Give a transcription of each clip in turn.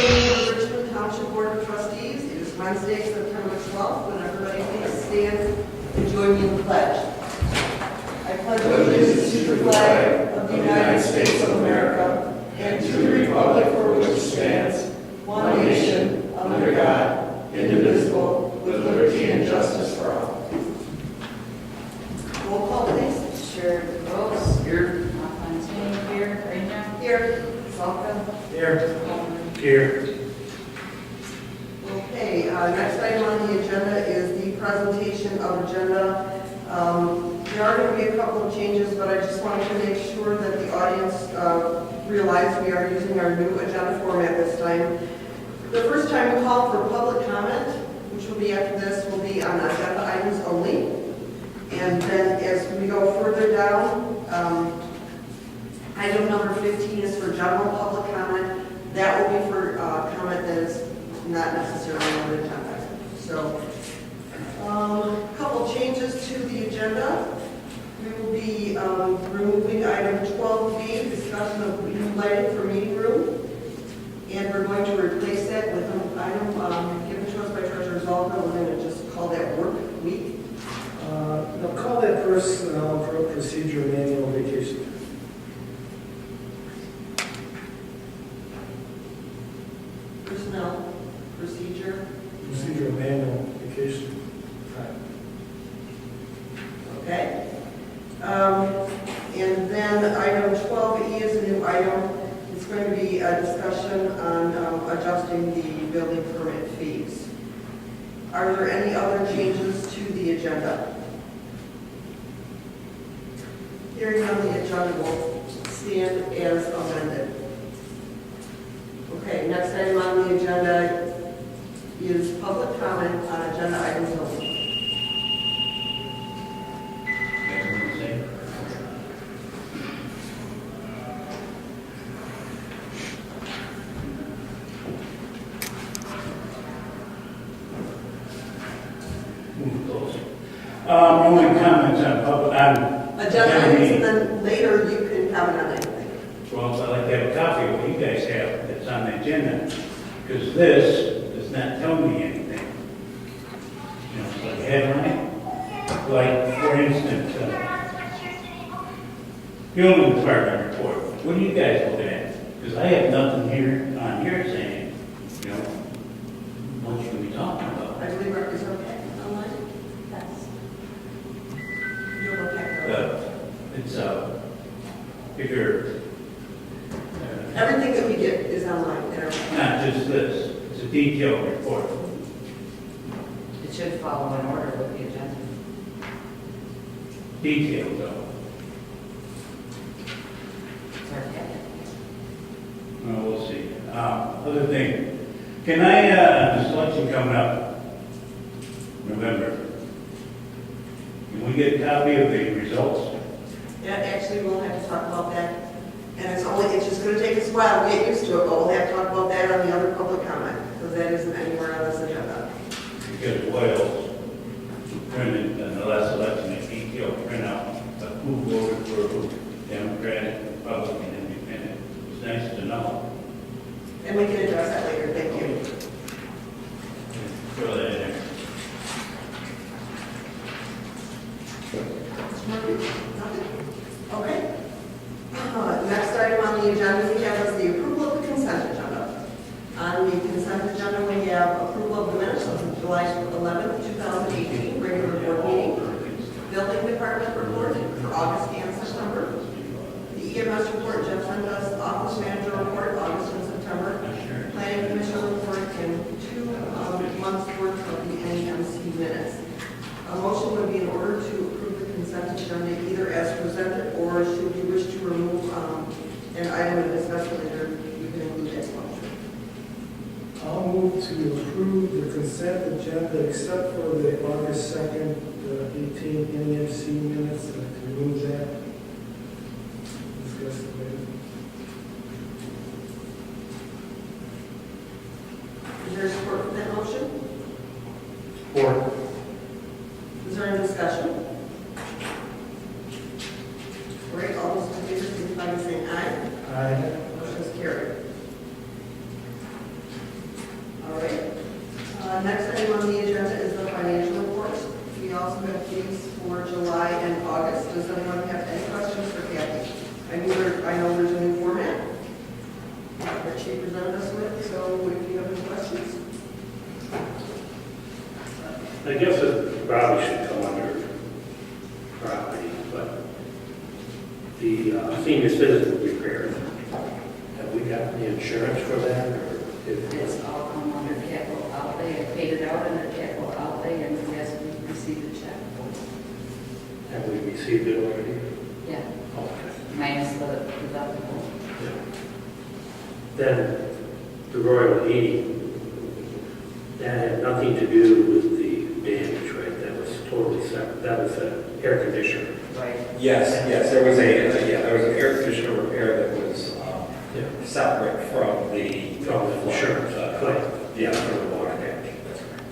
meeting of the Richmond Township Board of Trustees. It is Wednesday, September 12th. Would everybody please stand and join me in the pledge? I pledge allegiance to the flag of the United States of America and to the republic for which it stands, one nation, under God, indivisible, with liberty and justice for all. Roll call, please. Sure. Rose. Here. Fontaine. Here. Rena. Here. Salka. Here. Coleman. Here. Okay, next item on the agenda is the presentation of agenda. There are going to be a couple of changes, but I just wanted to make sure that the audience realize we are using our new agenda format this time. The first time we call for public comment, which will be after this, will be on agenda items only. And then as we go further down, item number 15 is for general public comment. That will be for comment that is not necessarily on the agenda. So, a couple changes to the agenda. We will be removing item 12B, discussion of new lighting for meeting room. And we're going to replace that with an item given to us by Treasurer Zalka. We're going to just call that work week. Now call that personnel procedure manual vacation. Personnel procedure. Procedure manual vacation. Time. Okay. And then item 12E is a new item. It's going to be a discussion on adjusting the building permit fees. Are there any other changes to the agenda? Hearing on the agenda will stand as amended. Okay, next item on the agenda is public comment on agenda items only. Only comments on public, Agenda items, and then later you can comment on anything. Well, I'd like to have a copy of what you guys have that's on the agenda, because this does not tell me anything. You know, it's like a headline, like, for instance, building department report. What are you guys looking at? Because I have nothing here on here saying, you know, what should we be talking about? I believe it's okay online? Yes. You'll look at It's, if you're, everything that we get is online. not just this, it's a detailed report. It should follow in order with the agenda. Detailed though. It's our packet. Well, we'll see. Other thing, can I, this election coming up, November, can we get a copy of the results? Yeah, actually, we'll have to talk about that. And it's just going to take us a while to get used to it, but we'll have to talk about that on the other public comment, because that isn't anywhere on this agenda. Because Wales printed in the last election, a detailed printout of who voted for who, Democratic, Republican, Independent. It's nice to know. And we can address that later. Thank you. Throw that in there. Nothing? Okay. Next item on the agenda we have is the approval of the consent agenda. On the consent agenda, we have approval of the minutes of July 11th, 2018, regular board meeting, building department report for August and September, the EMS report, Jeff sent us, office manager report, August and September, planning commission report, and 2 months worth of the NEMC minutes. A motion would be in order to approve the consent agenda either as presented, or should you wish to remove an item and discuss it later, you can include that motion. I'll move to approve the consent agenda except for the August 2nd, 18 NEFC minutes. I can remove that. Discuss it later. Is there support for that motion? Support. Is there any discussion? All right, all those in favor, signify by saying aye. Aye. Motion is carried. Does anyone have any questions for Kathy? I know there's a new format that she presented us with, so if you have any questions. I guess it probably should come under property, but the senior citizen repairs, have we got the insurance for that, or if It's all come under capital outlay. I paid it out under capital outlay and yes, we received a check. have we received it already? Yeah, Okay. minus the deductible. Then the Royal Heating, that had nothing to do with the damage, right? That was totally separate. That was an air conditioner. Right. Yes, there was an air conditioner repair that was separate from the Insurance. Correct. Yeah, from the water damage. That's correct.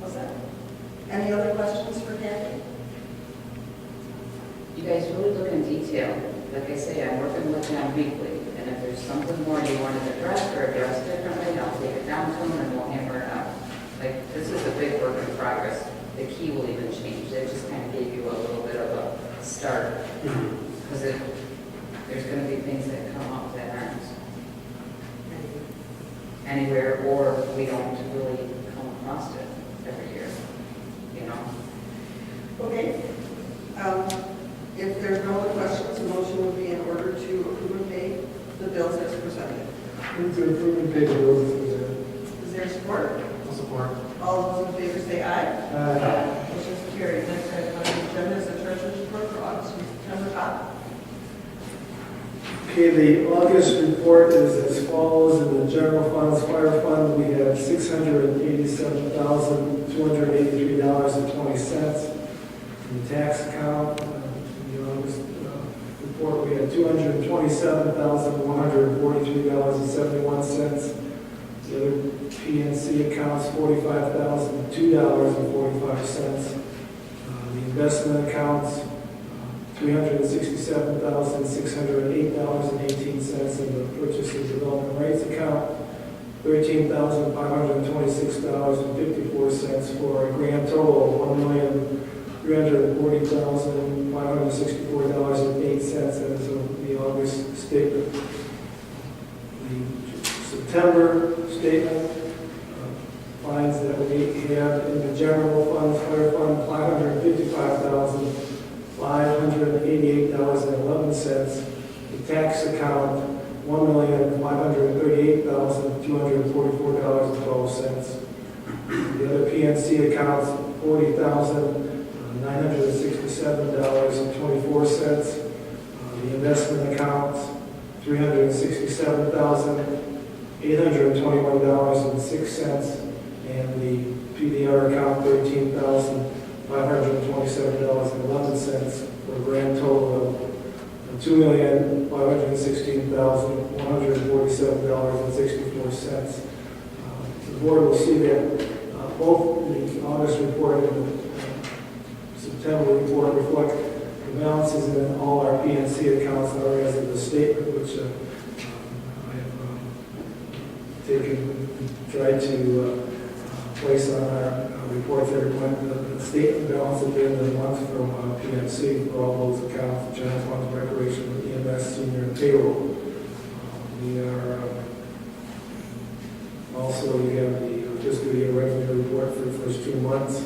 What's that? Any other questions for Kathy? You guys really look in detail. Like I say, I'm working with them weekly, and if there's something more you wanted addressed or addressed differently, I'll take it down to them and we'll hammer it out. Like, this is a big work in progress. The key will even change. They just kind of gave you a little bit of a start, because there's going to be things that come up that aren't anywhere, or we don't really come across it every year, you know? Okay. If there's no other questions, a motion would be in order to approve and pay the bills as presented. Move to approve and pay the bills as presented. Is there support? I'll support. All those in favor say aye. Aye. Motion's carried. Next item on the agenda is the treasurer's report for August and September. Top. Okay, the August report is as follows. In the general funds, fire fund, we have $687,283.20. In the tax account, in the August report, we had $227,143.71. The other PNC accounts, $45,002.45. The investment accounts, $367,608.18 in the purchase and development rights account, $13,526.54 for a grand total of $1,340,564.08 as of the August statement. The September statement finds that we have in the general funds, fire fund, $555,588.11. The tax account, $1,538,244.12. The other PNC accounts, $40,967.24. The investment accounts, $367,821.06. And the PDR account, $13,527.11, for a grand total of $2,516,147.64. The board will see that both the August report and the September report reflect the balances in all our PNC accounts are as of the statement, which I have tried to place on our reports every month, the statement balance at the end of the month from PNC for all those accounts, general funds, recreation, EMS, senior, and payroll. We are also, we have the fiscal year revenue report for the first 2 months,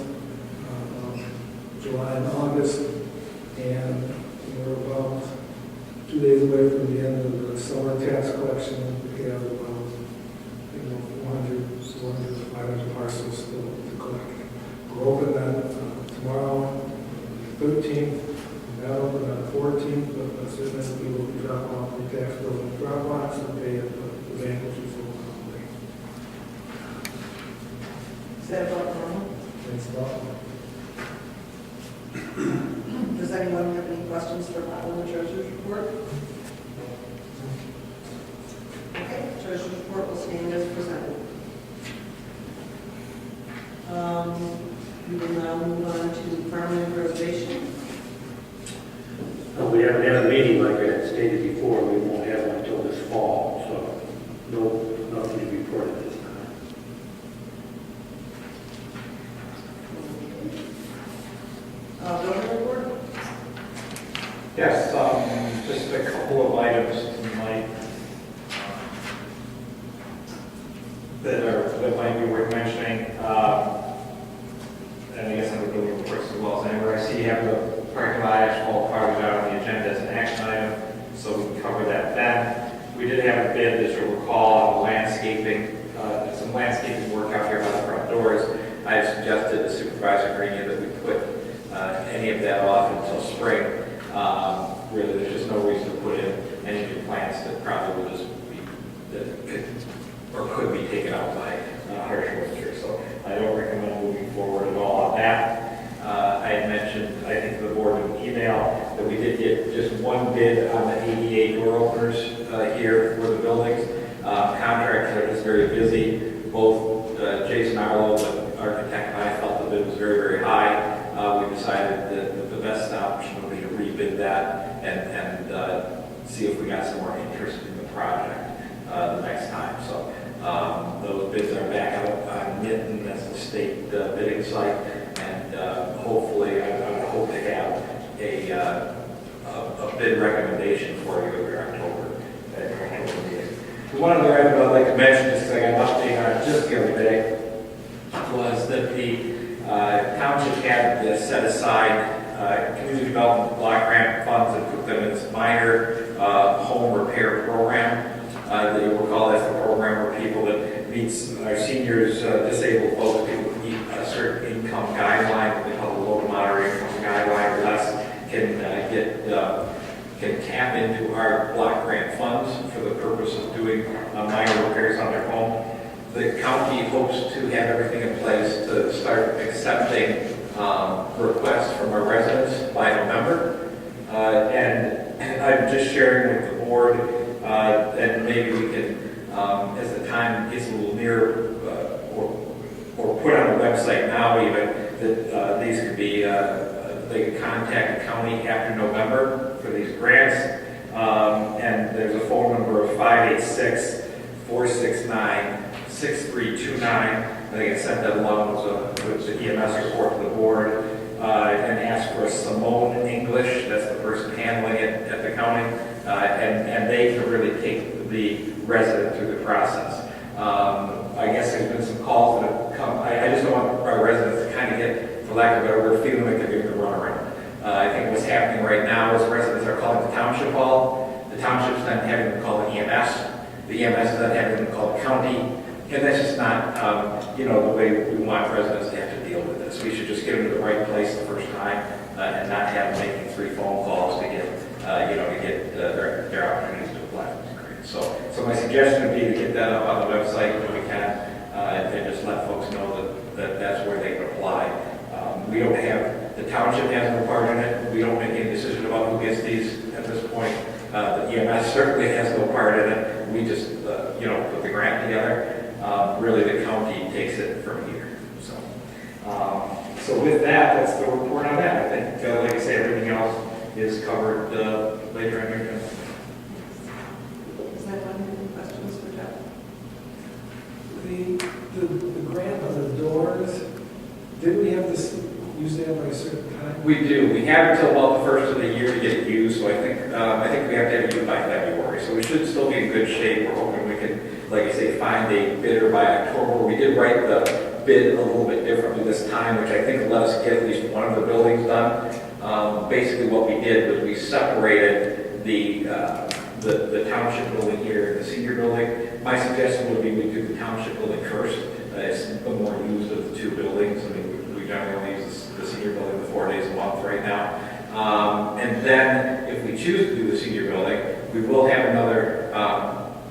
July and August, and we're about 2 days away from the end of the summer tax collection. We have about 400 to 500 parcels still to collect. We're open on tomorrow, the 13th. We're not open on the 14th, but certainly we will be dropping off the tax bill in the drop box and pay at the bank, which is open all day. Is that about normal? Thanks a lot. Does anyone have any questions for Bob on the treasurer's report? Okay, treasurer's report will stand as presented. We will now move on to farmland preservation. We haven't had a meeting like I had stated before. We won't have one until this fall, so nothing to report at this time. Building report? Yes, just a couple of items tonight that might be worth mentioning. And I guess I'm building reports as well as anywhere. I see you have the parking lot asphalt project out on the agenda as an action item, so we can cover that then. We did have a bid, as you'll recall, on landscaping, some landscaping work out here by the front doors. I had suggested to Supervisor Green that we put any of that off until spring. Really, there's just no reason to put in any new plants that probably would just be, that could be taken out by harsh winter. So I don't recommend moving forward at all on that. I had mentioned, I think to the board in an email, that we did get just one bid on the ADA door openers here for the buildings. Contractor is very busy. Both Jason Arlo, the architect, and I felt the bid was very, very high. We decided that the best option would be to rebid that and see if we got some more interest in the project the next time. So those bids are back out on Mitten, that's the state bidding site, and hopefully I would hope to have a bid recommendation for you in October meeting. One other item I'd like to mention, just because I got an update on it just the other day, was that the township had set aside community development block grant funds and put them in this minor home repair program. That you will call as the program where people that meets our seniors, disabled folks, people who meet a certain income guideline, what they call the low to moderate income guideline, or less, can tap into our block grant funds for the purpose of doing minor repairs on their home. The county hopes to have everything in place to start accepting requests from our residents by November. And I'm just sharing with the board, and maybe we can, as the time gets a little nearer, or put on the website now even, that these could be, they could contact the county after November for these grants. And there's a phone number of 586-469-6329. I think I sent that along with the EMS report to the board, and asked for Simone English, that's the person handling it at the county, and they can really take the resident through the process. I guess there's been some calls that have come, I just don't want our residents to kind of get, for lack of a better word, feeling like they're getting the runaround. I think what's happening right now is residents are calling the township hall, the township's then having them call the EMS, the EMS is then having them call the county, and that's just not, the way we want residents to have to deal with this. We should just get them to the right place the first time, and not have them making 3 phone calls to get, their opportunities to apply for these grants. So my suggestion would be to get that up on the website if we can, and just let folks know that that's where they can apply. We don't have, the township has no part in it. We don't make any decision about who gets these at this point. The EMS certainly has no part in it. We just, put the grant together. Really, the county takes it from here. So with that, that's the report on that. I think, like I say, everything else is covered later in your agenda. Is that one? Any questions for Jeff? The grant on the doors, didn't we have this usually have by a certain time? We do. We have until about the first of the year to get it used, so I think we have to have it used by February. So we should still be in good shape. We're hoping we can, like I say, find a bidder by October. We did write the bid a little bit differently this time, which I think let us get at least one of the buildings done. Basically what we did was we separated the township building here and the senior building. My suggestion would be we do the township building first. It's the more used of the 2 buildings. I mean, we generally only use the senior building 4 days a month right now. And then if we choose to do the senior building, we will have another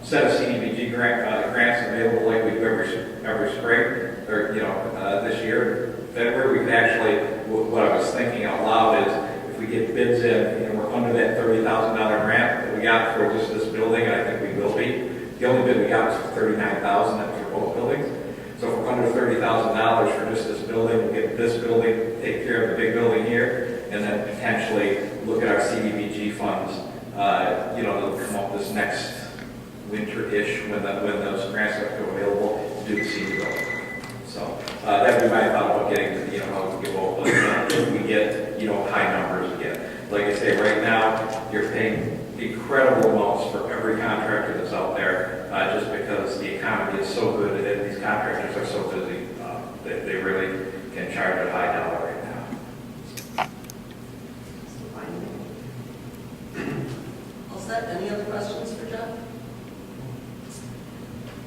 set of CDBG grants available like we do every spring, or this year. February, we can actually, what I was thinking out loud is if we get bids in and we're under that $30,000 grant that we got for just this building, and I think we will be. The only bid we got was for $39,000, that was for both buildings. So if we're under $30,000 for just this building, we'll get this building, take care of the big building here, and then potentially look at our CDBG funds, that'll come up this next winter-ish when those grants are available to do the senior building. So that'd be my thought about getting to, how we can get both. If we get get, high numbers again. Like I say, right now, you're paying incredible amounts for every contractor that's out there, just because the economy is so good and these contractors are so busy. They really can charge a high dollar right now. All set, any other questions for Jeff?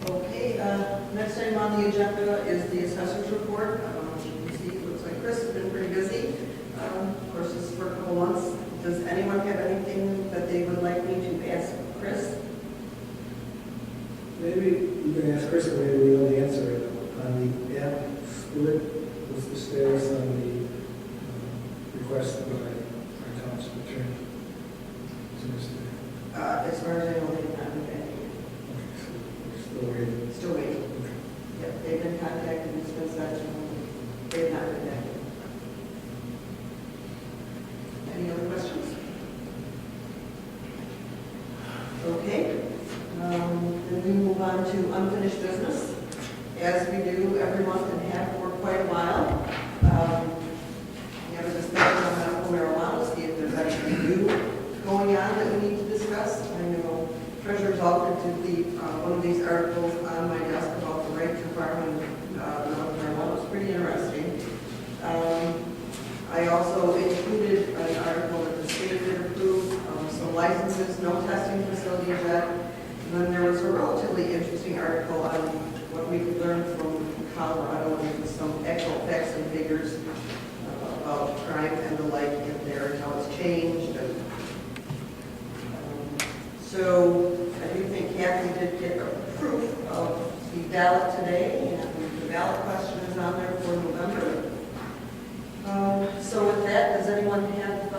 Okay, next item on the agenda is the assessor's report. As you can see, it looks like Chris has been pretty busy. Of course, this is for a couple months. Does anyone have anything that they would like me to ask Chris? Maybe you can ask Chris, maybe we know the answer right now. On the app split, what's the status on the request by our township attorney? As far as I know, they've not been back. Okay, so we're still waiting. Still waiting. Okay. Yep, they've been contacted, it's been sent to them. They've not been back. Any other questions? Okay. Then we move on to unfinished business, as we do every month and have for quite a while. We have a discussion on medical marijuana, see if there's anything new going on that we need to discuss. I know Treasurer's Office did leave one of these articles on my desk about the right to farm and medical marijuana. It was pretty interesting. I also included an article that the state did approve, some licenses, no testing facilities yet. And then there was a relatively interesting article on what we could learn from Colorado and some actual facts and figures about crime and the like in there and how it's changed. And, so I do think Kathy did get a proof of the ballot today, and the ballot question is on there for November. So with that, does anyone have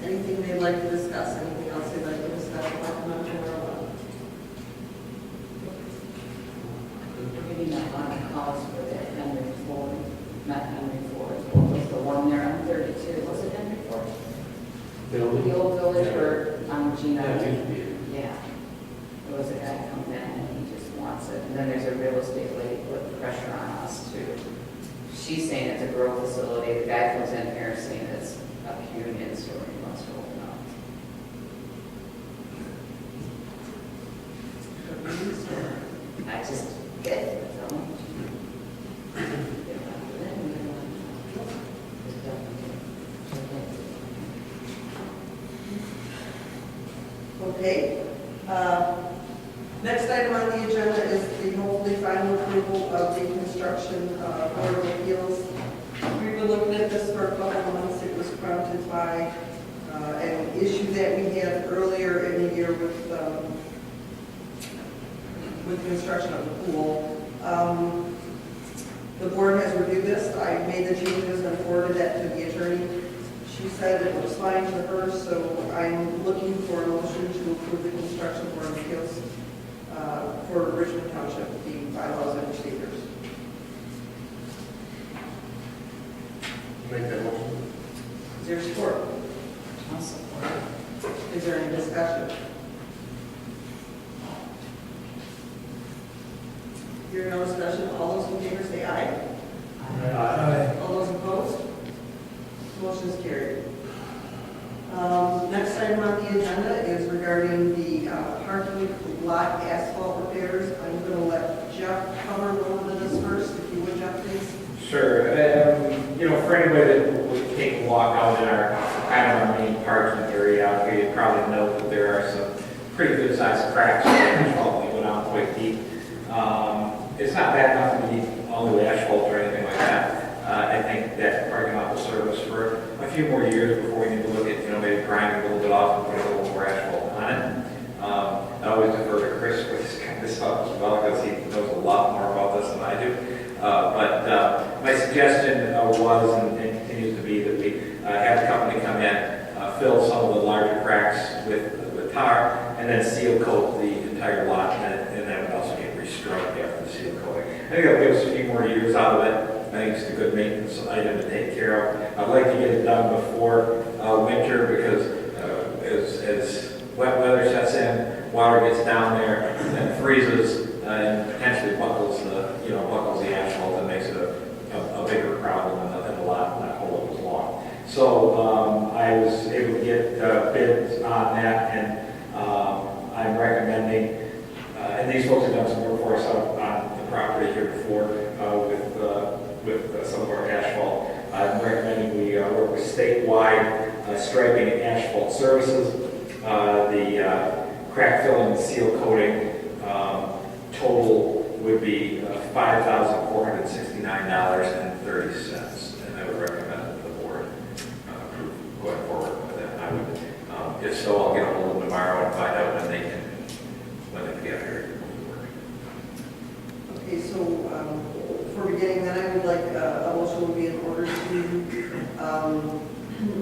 anything they'd like to discuss? Anything else they'd like to discuss about the medical marijuana? Maybe not on the calls for that Henry Ford, not Henry Ford, what was the one there on 32? Was it Henry Ford? The old village where Gina. Yeah. There was a guy come in and he just wants it. And then there's a real estate lady put pressure on us too. She's saying it's a grow facility. The guy comes in here saying it's a communion store he wants to open up. I just get it. So. Okay. Next item on the agenda is the hopefully final approval of the construction Board of Appeals. We've been looking at this for a couple of months. It was prompted by an issue that we had earlier in the year with construction of the pool. The board has reviewed this. I made the changes and forwarded that to the attorney. She said it was fine to her, so I'm looking for a motion to approve the construction Board of Appeals for Richmond Township, the bylaws and procedures. Make that motion. Is there support? I'll support it. Is there any discussion? Hearing no discussion, all those in favor say aye. Aye. All those opposed? Motion is carried. Next item on the agenda is regarding the parking lot asphalt repairs. I'm going to let Jeff cover a little bit of this first, if you would, Jeff, please. Sure. For anybody that would take a walk out in our our main parking area out here, you'd probably know that there are some pretty good sized cracks in the asphalt that go down quite deep. It's not bad enough to need all new asphalt or anything like that. I think that parking lot will serve us for a few more years before we need to look at, maybe grinding a little bit off and put a little more asphalt on it. I always defer to Chris for this kind of stuff as well, because he knows a lot more about this than I do. But my suggestion was and continues to be that we have the company come in, fill some of the larger cracks with tar, and then seal coat the entire lot, and then also get restriped after the seal coating. I think that'll give us a few more years out of it. I think it's a good maintenance item to take care of. I'd like to get it done before winter, because as wet weather sets in, water gets down there, then freezes, and potentially buckles the asphalt, and makes it a bigger problem in the lot, not hold up as long. So I was able to get bids on that, and I'm recommending, and these folks have done some work for us on the property here before with some of our asphalt. I'm recommending we work with statewide striping and asphalt services. The crack filling and seal coating total would be $5,469.30, and I would recommend that the board approve going forward with that. I would, if so, I'll get a hold of them tomorrow and find out when they can get here. Okay, so for beginning, then I would like a motion would be in order to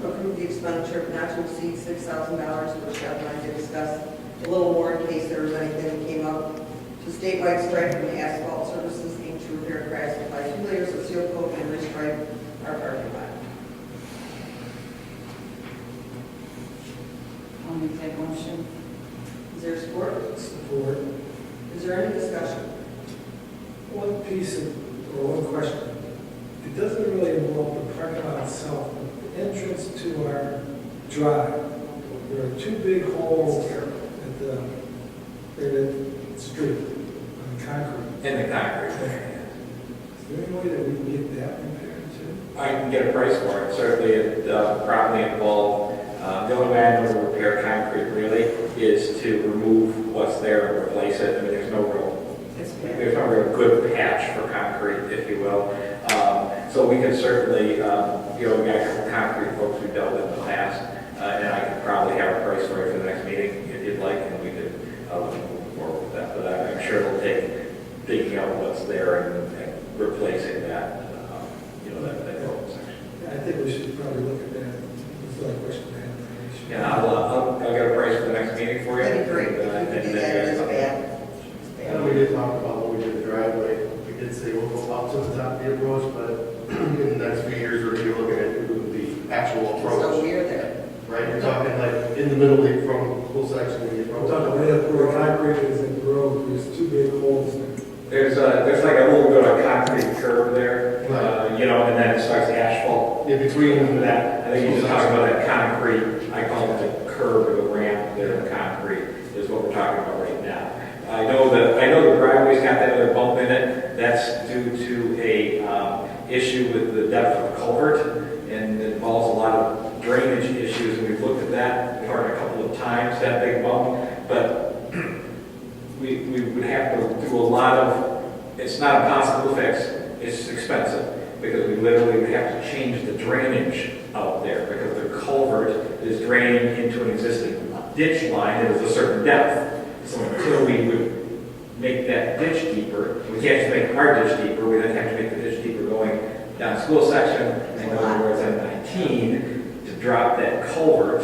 approve the expenditure of not to exceed $6,000, which Jeff and I did discuss a little more in case there was anything that came up, to statewide striping and asphalt services aimed to repair cracks, apply 2 layers of seal coat and restripe our parking lot. I'll make that motion. Is there support? Support. Is there any discussion? One piece of, or one question. It doesn't really involve the parking lot itself, but the entrance to our drive. There are 2 big holes at the street on the concrete. In the concrete there. Is there any way that we can get that repaired too? I can get a price for it. Certainly, it probably involve, the only way I know to repair concrete really is to remove what's there and replace it. I mean, there's no real good patch for concrete, if you will. So we can certainly, we got a couple concrete folks we've dealt with in the past, and I could probably have a price for it for the next meeting if you'd like, and we could move forward with that. But I'm sure it'll take digging out what's there and replacing that, that whole section. I think we should probably look at that. It's not a question to have. Yeah, I'll get a price for the next meeting for you. That'd be great. If you And, could do then that, it's you guys- bad. And we did talk about when we did the driveway, we did say we'll go up to the top of the approach, but in the next few years, we're gonna be looking at doing the actual So approach. we're there. Right, you're talking like in the middle, like from the full section of the I'm approach. talking right up where the concrete is in the road, there's 2 big holes there. There's like a little bit of concrete curve there, Right. and then it starts asphalt. Yeah, between That, I think you're just talking about that concrete, I call it the curb or the ramp there in concrete, is what we're talking about right now. I know the driveway's got that other bump in it, that's due to a issue with the depth of the culvert, and it involves a lot of drainage issues, and we've looked at that part a couple of times, that big bump, but we would have to do a lot of, it's not impossible to fix, it's expensive, because we literally would have to change the drainage out there, because the culvert is draining into an existing ditch line that is a certain depth. So until we would make that ditch deeper, we can't just make our ditch deeper, we then have to make the ditch deeper going down school section, and going towards M19 to drop that culvert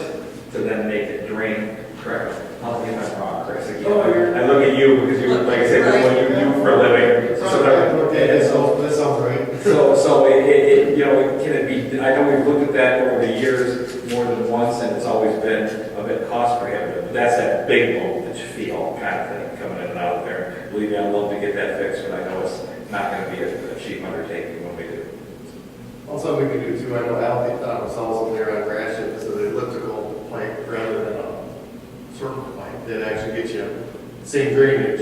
to then make it drain correctly. I'll get that wrong, Chris, again. I look at you because you, like I said, this is what you do for a living. that sounds right. So it can it be, I know we've looked at that over the years more than once, and it's always been a bit cost prohibitive. But that's that big bump that you feel kind of thing coming in and out of there. Believe me, I'd love to get that fixed, but I know it's not going to be a cheap undertaking when we do. Also, we could do too, I know Al sells them there on Gratiot, so the elliptical pipe rather than a circle pipe, that actually gets you same drainage.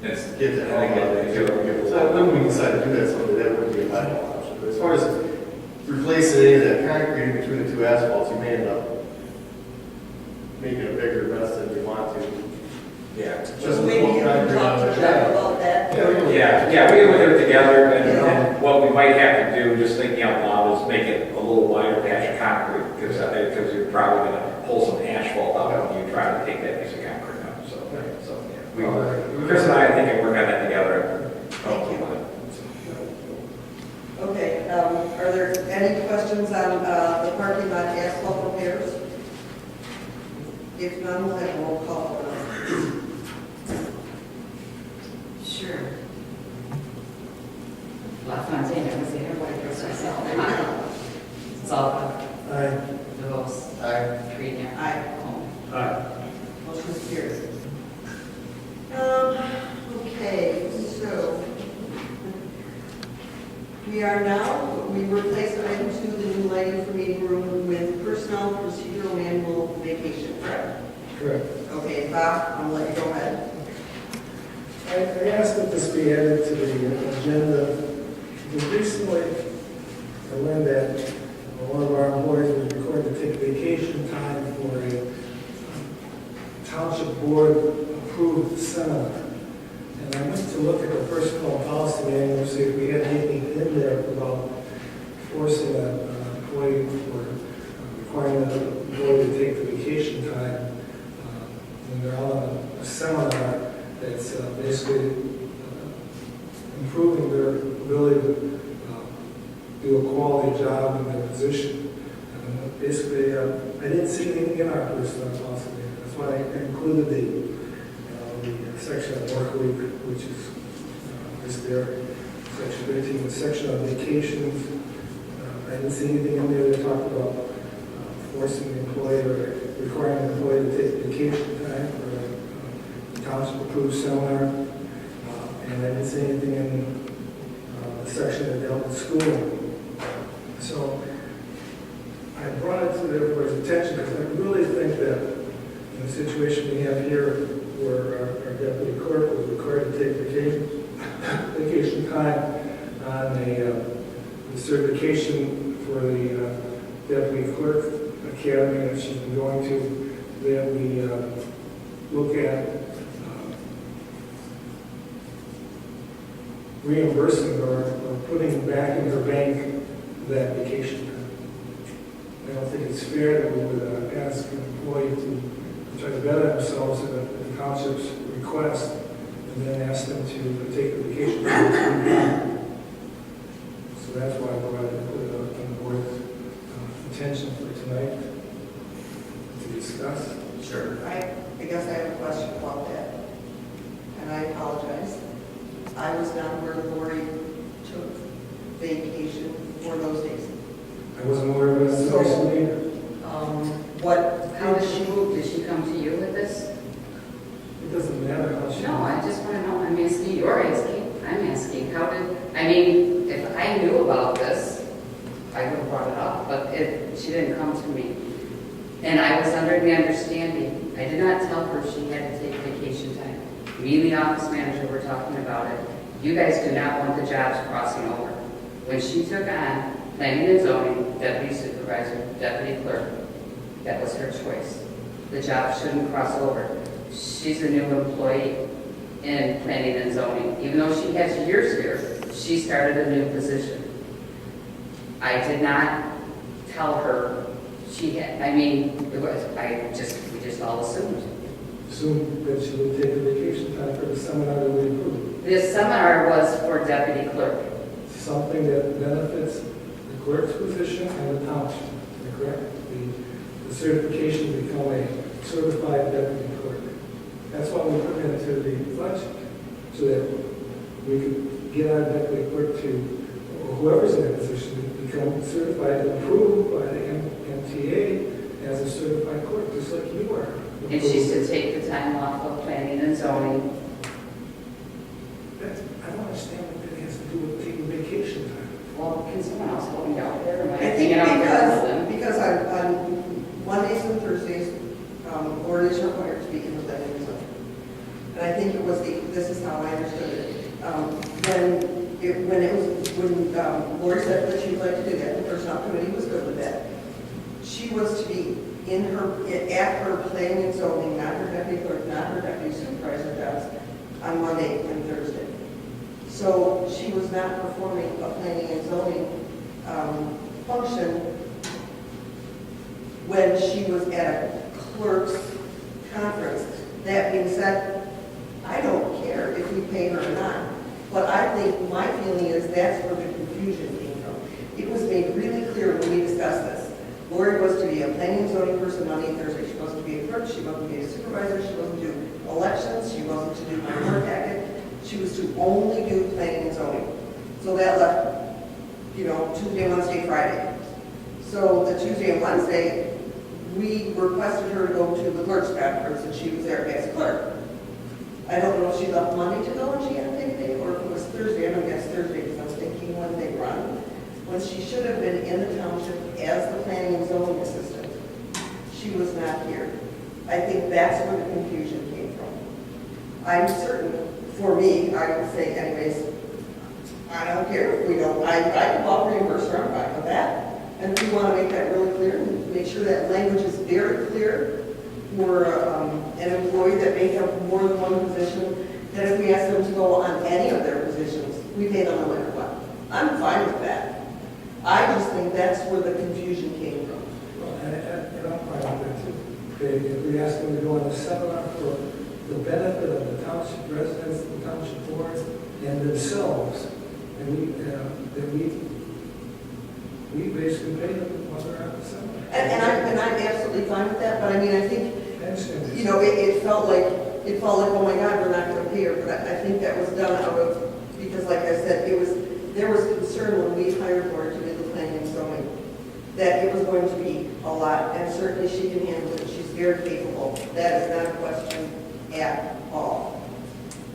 It's, Get that. I think it- So when we decide to do that someday, that would be a viable option. But as far as replacing any of that concrete in between the 2 asphalts, you may end up making a bigger mess than you want to. yeah. So maybe you can talk to Jeff about that. Yeah, we can look at it together, and what we might have to do, just thinking out loud, is make it a little wider patch of concrete, because you're probably going to pull some asphalt out when you try to take that piece of concrete out, so, yeah. Chris and I think can work on that together. Thank you. Okay, are there any questions on the parking lot asphalt repairs? If none, we'll have a roll call for that. Sure. LaFontaine, I was there, everybody goes myself. Zalba, Aye. DeVos, Aye. Trina. Aye. Holm. Motion is carried. Okay, so we are now we replaced item 2, the new lighting for meeting room, with personnel procedural manual vacation, correct? Correct. Okay, Bob, I'm gonna let you go ahead. I asked that this be added to the agenda. Because recently, I learned that one of our employees was required to take vacation time for a township board approved seminar. And I went to look at the personnel policy manual to see if we had anything in there about forcing an employee or requiring the employee to take the vacation time when they're on a seminar that's basically improving their ability to do a quality job in their position. And basically, I didn't see anything in our personnel policy manual. That's why I included the section of work week, which is just there, section 13, the section on vacations. I didn't see anything in there that talked about forcing the employee or requiring the employee to take vacation time for a township approved seminar. And I didn't see anything in the section that dealt with schooling. So I brought it to everybody's attention because I really think that in the situation we have here, where our deputy clerk was required to take vacation time on the certification for the deputy clerk academy that she's been going to, that we look at reimbursing or putting back in her bank that vacation time. I don't think it's fair that we would ask an employee to try to better themselves in the township's request and then ask them to take the vacation time. So that's why I brought it and put it on the board's attention for tonight to discuss. Sure. I guess I have a question about that, and I apologize. I was not aware Lori took vacation for those days. I wasn't aware of it So- recently. How did she move? Did she come to you with this? It doesn't matter how she. No, I just want to know. I'm asking, you're asking, I'm asking, how did, I mean, if I knew about this, I would have brought it up, but she didn't come to me. And I was under the understanding, I did not tell her she had to take vacation time. Me and the office manager were talking about it. You guys do not want the jobs crossing over. When she took on planning and zoning, deputy supervisor, deputy clerk, that was her choice. The job shouldn't cross over. She's a new employee in planning and zoning. Even though she has years here, she started a new position. I did not tell her she had, I mean, we just all assumed. Assume that she would take a vacation time for the seminar that we approved. This seminar was for deputy clerk. Something that benefits the clerk's position and the township, is that correct? The certification to become a certified deputy clerk. That's why we put it into the budget, so that we could get our deputy clerk to, or whoever's in that position, to become certified and approved by the MTA as a certified clerk, just like you are. And she's to take the time off of planning and zoning. I don't understand what that has to do with taking vacation time. Well, can someone else help me out there? Am I I think hanging out there with them? because on Mondays and Thursdays, Lori is required to be in the planning and zoning. And I think it was this is how I understood it. When Lori said that she would like to do that, the personnel committee was good with that. She was to be at her planning and zoning, not her deputy clerk, not her deputy supervisor jobs, on Monday and Thursday. So she was not performing a planning and zoning function when she was at a clerk's conference. That being said, I don't care if we pay her or not, but I think my feeling is that's where the confusion came from. It was made really clear when we discussed this. Lori was to be a planning and zoning person Monday and Thursday. She wasn't to be a clerk, she wasn't to be a supervisor, she wasn't to do elections, she wasn't to do my work packet. She was to only do planning and zoning. So that left, Tuesday, Wednesday, Friday. So the Tuesday and Wednesday, we requested her to go to the clerk's conference, and she was there as clerk. I don't know if she left Monday to go and she had to take a day, or if it was Thursday. I don't guess Thursday because I was thinking when they run. when she should have been in the township as the planning and zoning assistant. She was not here. I think that's where the confusion came from. I'm certain, for me, I would say anyways, I don't care if we don't, I can all reimburse her, I'm fine with that. And if we want to make that really clear, and make sure that language is very clear for an employee that may have more than one position, that if we ask them to go on any of their positions, we pay them no matter what. I'm fine with that. I just think that's where the confusion came from. Well, and I'm fine with that too. Okay, if we ask them to go on a seminar for the benefit of the township residents, the township boards, and themselves, and we basically pay them while they're at the seminar. And I'm absolutely fine with that, but I mean, I think, I understand this. you know, it felt like, oh my God, we're not going to pay her, but I think that was done out of, because like I said, there was concern when we hired her to do the planning and zoning, that it was going to be a lot, and certainly she can handle it, she's very capable. That is not a question at all.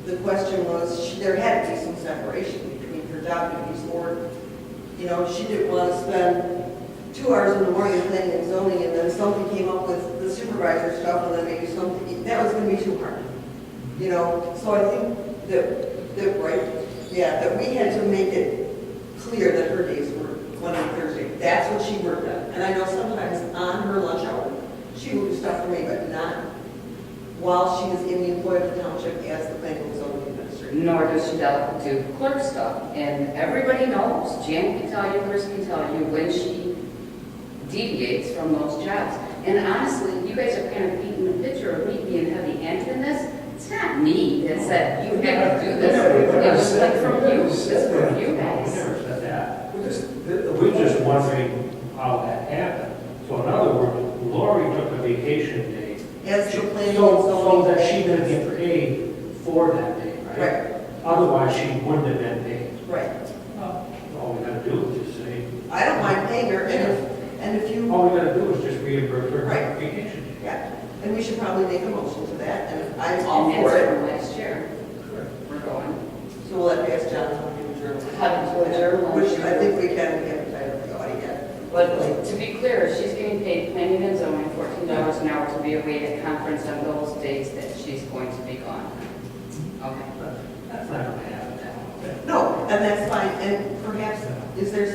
The question was, there had to be some separation between her job duties, or, you know, she didn't want to spend 2 hours in the morning planning and zoning, and then something came up with the supervisor stuff, and then maybe something, that was going to be too hard. You know, so I think that right, yeah, that we had to make it clear that her days were Monday and Thursday. That's what she worked on. And I know sometimes on her lunch hour, she will do stuff for me, but not while she is in the employ of the township as the planning and zoning administrator. Nor does she do clerk stuff. And everybody knows, Jan can tell you, Chris can tell you, when she deviates from those jobs. And honestly, you guys are kind of painting a picture of me being heavy-handed in this. It's not me that said, you have to do this. It was like from you. This is from you We guys. never said that. We're We're just wondering how that happened. So in other words, Lori took a vacation day. As the planning and So zoning. that she could get paid for that day, right? Right, Otherwise, she wouldn't have been paid. right. All we gotta do is just say, I don't mind paying her, and if you, all we gotta do is just reimburse her Right. for vacation day. yeah, and we should probably make a motion to that, and I'm all And for that's it. from last year. We're going. So we'll let pass John to adjourn. How to adjourn. Which I think we can, we haven't tied up the audience. But to be clear, she's getting paid planning and zoning $14 an hour to be away at conference on those days that she's going to be gone. Okay. That's not gonna happen now. No, and that's fine, and perhaps, is there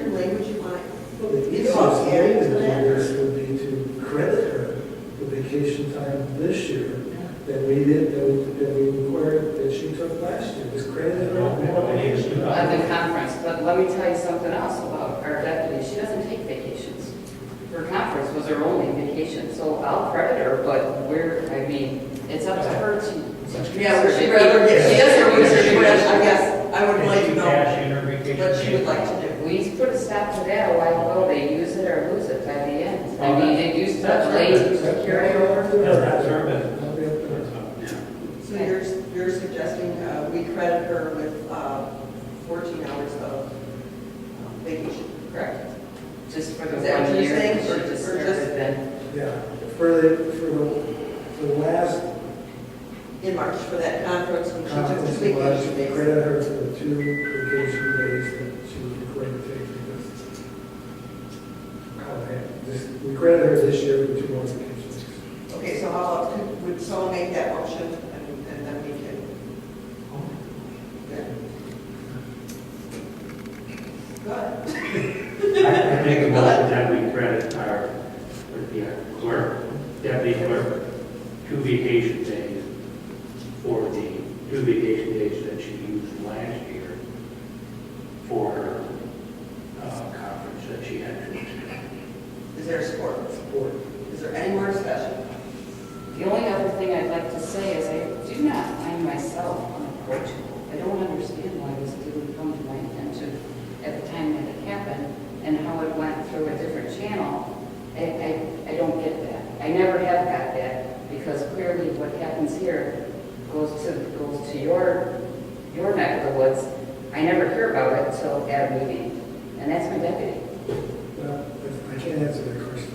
any language you want? Well, the It's easiest all way added to to do that. this would be to credit her the vacation time this year that we did, that we required that she took last year. Just credit No, we don't need to do At that. the conference, but let me tell you something else about our deputy. She doesn't take vacations. Her conference was her only vacation, so I'll credit her, but it's up to her to. Yeah, would she rather get, she doesn't use her, I guess, I would like Did to she know cash in her vacation what she day? would like to do. We put a stop to that a while ago. They use it or lose it by the end. Oh, It used to, late used to carry over. Yeah, that's her business. So you're suggesting we credit her with 14 hours of vacation, correct? Just for the Is that what 1 you're year saying, that she or just just- started then. Yeah, for the last In March for that conference when she took conference, the vacation we days. credit her for the 2 vacation days that she was required to take because, we credit her this year for 2 more vacations. Okay, so how about, would someone make that motion and then we can? Yeah. Go ahead. I make a motion that we credit our clerk, deputy clerk, 2 vacation days for the 2 vacation days that she used last year for her conference that she had to attend. Is there support? Support. Is there any more discussion? The only other thing I'd like to say is I do not find myself unapproachable. I don't understand why this didn't come to my attention at the time that it happened and how it went through a different channel. I don't get that. I never have got that because clearly what happens here goes to your neck of the woods. I never hear about it until at a meeting, and that's my deputy. Well, I can't answer that question.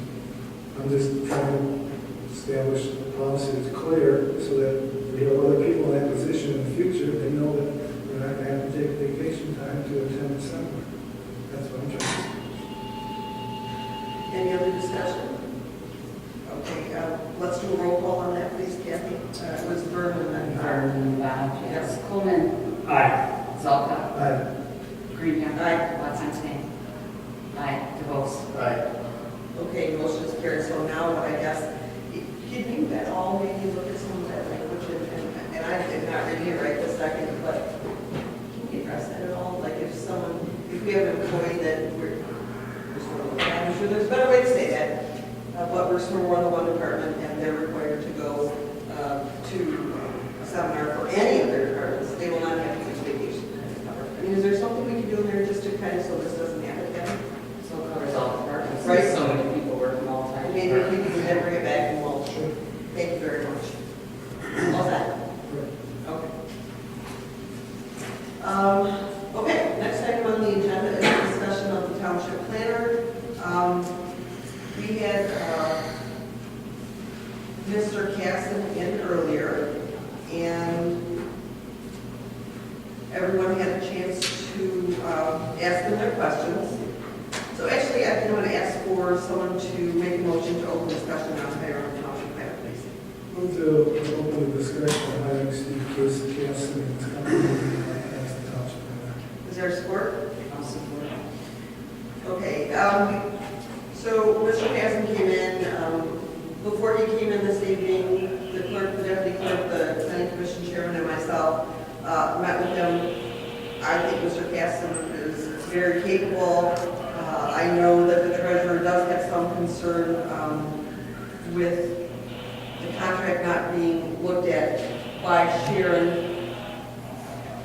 I'm just trying to establish a policy that's clear so that we have other people in that position in the future, they know that we're not going to have to take vacation time to attend the seminar. discussion? Okay, let's do a roll call on that, please, Kathy. It was Vernon and Vernon, yes. Coleman, Aye. Zolka, Aye. Greenham. Aye. Watson, Aye. DeVos. Aye. Okay, motion is carried. So now I guess, can you at all maybe look at some of that language and I did not read it right this second, but can we address that at all? Like if someone, if we have an employee that we're sort of, I'm sure there's a better way to say that, but we're sort of in the one department and they're required to go to a seminar for any of their departments, they will not have to use vacation time to cover. I mean, is there something we can do in there just to kind of, so this doesn't happen again? So it covers all departments. Right. So many people working all the time. Maybe if we can then bring it back and we'll, thank you very much. All set? Okay. Okay, next item on the agenda is a discussion of the township planner. We had Mr. Casson in earlier, and everyone had a chance to ask them their questions. So actually, I'm going to ask for someone to make a motion to open discussion on hiring a township planner, please. Move to open the discussion on hiring Steve Casson and his company as the township planner. Is there support? I'll support it. Okay, so Mr. Casson came in, before he came in this evening, the clerk, the deputy clerk, the planning commission chairman, and myself met with him. I think Mr. Casson is very capable. I know that the treasurer does have some concern with the contract not being looked at by Sharon.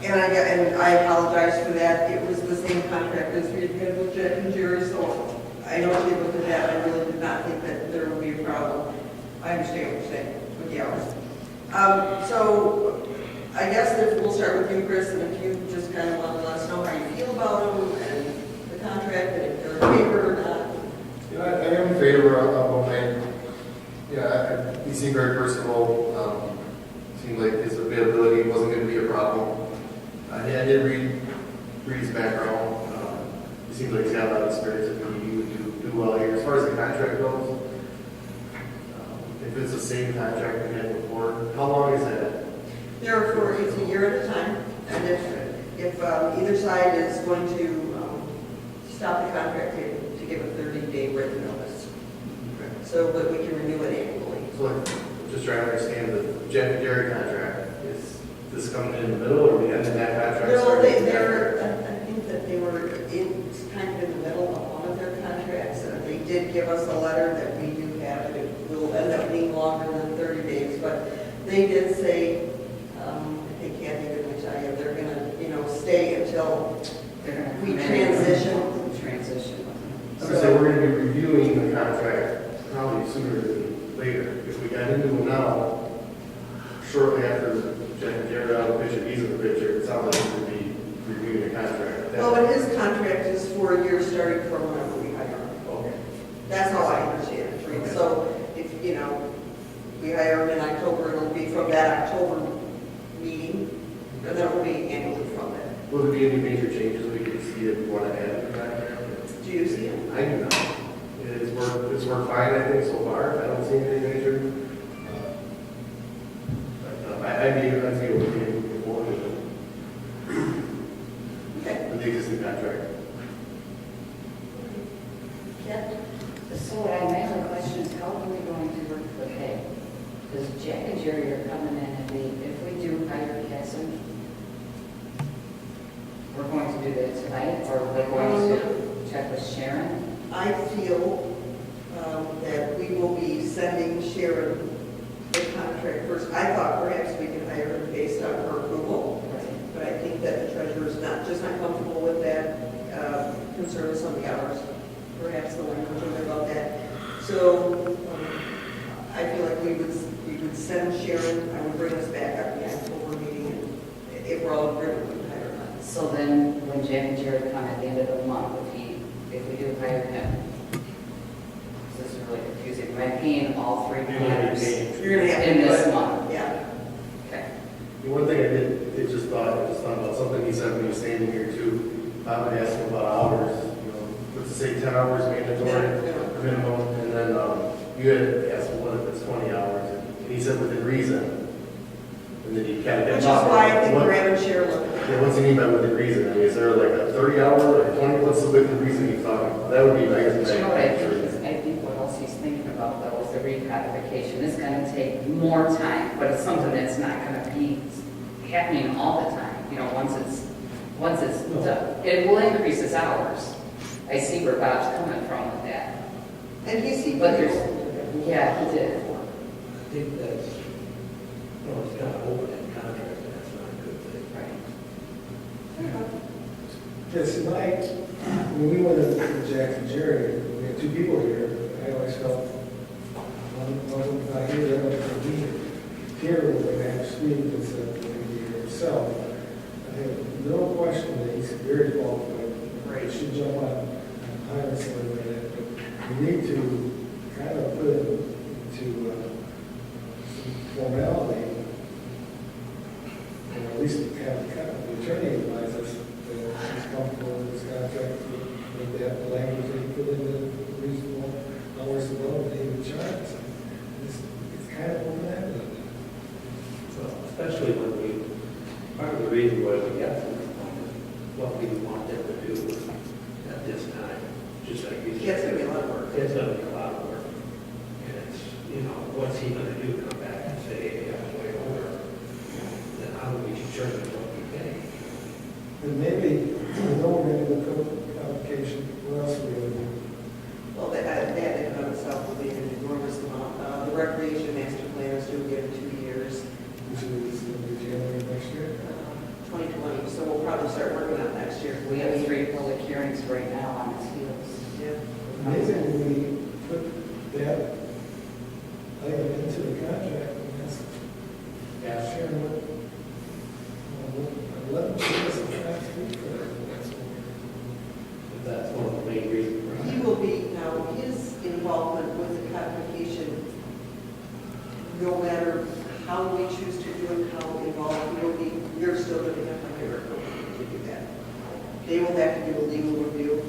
And I apologize for that. It was the same contract as we had with Jack and Jerry, so I know she looked at that. I really did not think that there would be a problem. I understand what you're saying with the hours. So I guess if we'll start with you, Chris, and if you just kind of want to let us know how you feel about them and the contract, and if they're in favor or not. Yeah, I am in favor of him. He seemed very personable. Seemed like his availability wasn't going to be a problem. I did read his background. He seems like he's got a lot of experience and he would do well here. As far as the contract goes, if it's the same contract we had before, how long is that? It's a year at a time, and if either side is going to stop the contract, to give a 30-day written notice, Okay. so that we can renew it annually. So I'm just trying to understand the Jack and Jerry contract. Is this coming in the middle or we ended that contract? No, starting I think that they were kind of in the middle of one of their contracts, and they did give us a letter that we do have, and it will end up being longer than 30 days, but they did say, I think Kathy did tell you, they're gonna, stay until They're going to we transition. Transition. I was gonna say, we're gonna be reviewing the contract probably sooner than later. If we got into it now, shortly after Jack and Jerry out of the picture, he's in the picture, it sounds like we'd be reviewing the contract. at that Well, but point. his contract is for a year starting from whenever we hire him. Okay. That's how I understand it. Okay. So if, we hire him in October, it'll be from that October meeting, and then it'll be annually from there. Will there be any major changes we could see that we want to add to the contract? Do you see it? I do not. It's worked fine, I think, so far. I don't see anything major. I'd be able to move forward Okay. with the existing contract. Yeah. So my other question is, how are we going to work the pay? Because Jack and Jerry are coming in, and if we do hire Casson, we're going to do that tonight, or we're going to check with Sharon? I feel that we will be sending Sharon the contract first. I thought perhaps we could hire her based on her approval, but I think that the treasurer is just not comfortable with that, concern with some of the hours, perhaps the language about that. So I feel like we would send Sharon, I would bring us back at the October meeting, and if we're all agreeable, we can hire her. So then, when Jack and Jerry come at the end of the month, if we do hire him, this is really confusing, am I paying all three planners You're gonna have to in do this it. month? Yeah. Okay. The one thing I just thought about something he said when he was standing here too. I would ask him about hours, let's say 10 hours mandatory, Yeah. minimum, and you had asked, what if it's 20 hours? And he said within reason. And then he kind of. Which is why I think we're having Sharon look at Yeah, what's he mean by within reason? I mean, is there like a 30 hour or 20? What's the within reason he's talking about? That would be, I guess, You know what I think what else he's thinking about though is the recodification. It's gonna take more time, but it's something that's not gonna be happening all the time. You know, once it's done, it will increase his hours. I see where Bob's coming from with that. And he's seeking. But there's, yeah, he did. I think that's, it's kind of open in contract, and that's not a good thing. Right. Yes, like, when we went to Jack and Jerry, we had two people here. I always felt, one of them not here, the other one could be here. Here, when they have Steve, it's here himself. I have no question that he's very qualified. Right. He should jump on and hire somebody like that. But we need to kind of put it into some formality. And at least have the attorney advise us that he's comfortable with this contract, with that language that he put in the reasonable hours of work that he would charge. It's kind of open-ended. Well, especially when part of the reason why we got them, what we want them to do at this time, just like you said. Yeah, it's gonna be a lot of work. It's gonna be a lot of work. And it's, what's he gonna do, come back and say, hey, I'm way over? Then how do we determine what we pay? And maybe, we know we're going to do a code application, what else are we going to do? Well, that in and of itself will be an enormous amount. The recreation master plan is due in 2 years, Which is going to be January next year. 2020, so we'll probably start working on next year. We have 3 public hearings right now on his heels. Yeah. Maybe when we put that item into the contract, and that's, Sharon, let them give us a tax fee for that. If that's one of the main reasons. He will be, now, his involvement with the codification, no matter how we choose to do it, how involved he will be, we're still going to have to hire a company to do that. They will have to do a legal review,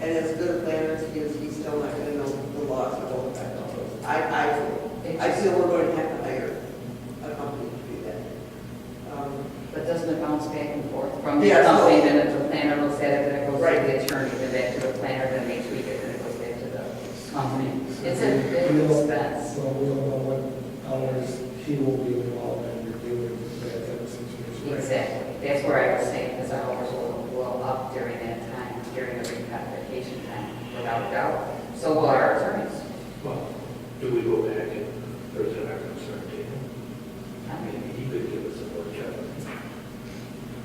and as good a planner as he is, he's still not going to know the laws of all that. I feel we're going to have to hire a company to do that. But doesn't it bounce back and forth from the Yeah, company, so- then if the planner looks at it, then it goes to Right. the attorney, then back to the planner, then they tweak it, then it goes back to the company. It's a We big don't- expense. So we don't know what hours he will be involved in reviewing that type of situation. Exactly. That's where I was saying his hours will blow up during that time, during the recodification time, without a doubt. So will our attorneys. Well, do we go back and present our concern to him? I mean, Maybe he could give us a workshop.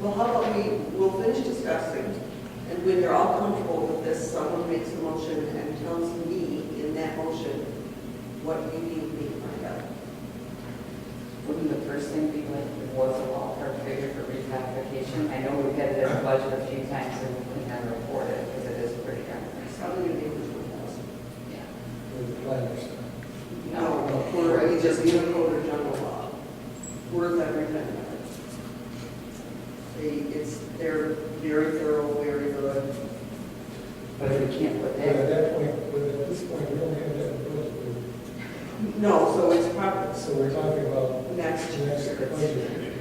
Well, how about we'll finish discussing, and when you're all comfortable with this, someone makes a motion and tells me in that motion what you need me to find out. wouldn't the first thing be like, what's a ballpark figure for recodification? I know we've had it in the budget a few times and we could never afford it because it is pretty darn It's pricey. probably going to be $1,000. Yeah. With the planners. No, for just even code or general law. Worth every penny of it. They're very thorough, very good. But if we can't put But at that, that point, but at this point, we don't have that in the budget. No, so it's probably So we're talking about next next year. budget.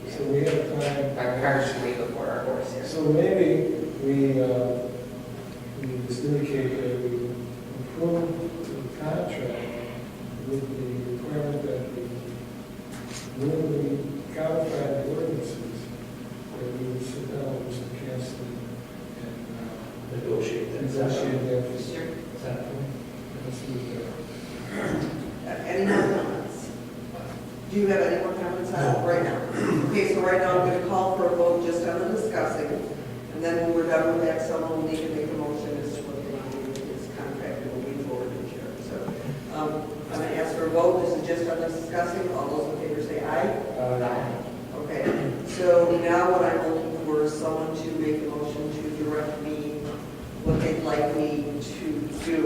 So we have time. our cars should be before our horse here. So maybe we just indicate that we approve the contract with the requirement that when we codify the ordinances, that we would sit down with Mr. Cassidy and Negotiate that. negotiate that. Sure. Let's do that. Any more comments? Do you have any more comments on it right now? Okay, so right now I'm going to call for a vote just on the discussing, and then when we're done with that, someone will need to make a motion as to what they want to do with this contract and moving forward in here. So I'm going to ask for a vote. This is just on the discussing. All those in favor say aye. Okay, so now what I'm looking for is someone to make a motion to direct me what they'd like me to do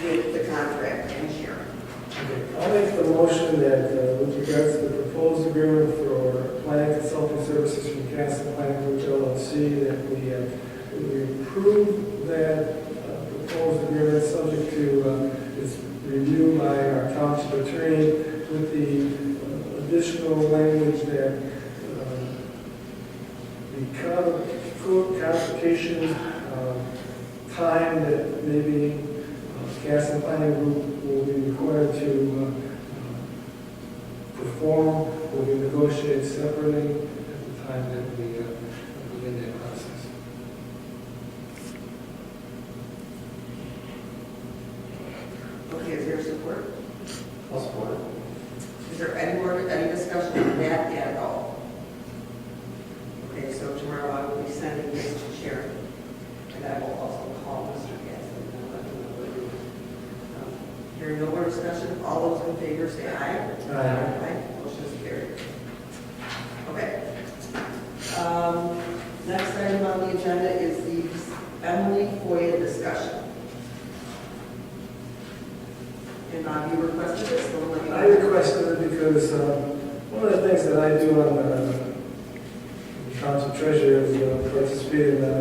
with the contract and Sharon. I'll make the motion that with regards to the proposed agreement for planning consulting services from Castle Planning Group LLC, that we approve that proposed agreement subject to its review by our township attorney with the additional language that the code codification time that maybe Castle Planning Group will be required to perform will be negotiated separately at the time that we begin that process. Okay, is there support? I'll support it. Is there any discussion on that at all? Okay, so tomorrow I will be sending this to Sharon, and I will also call Mr. Gaston and let him know what it is. Hearing no more discussion, all those in favor say aye. Aye. Motion is carried. Okay. Next item on the agenda is the Emily FOIA discussion. And Bob, you requested this, so we'll let you. I requested it because one of the things that I do on the Township Treasurer is participate in the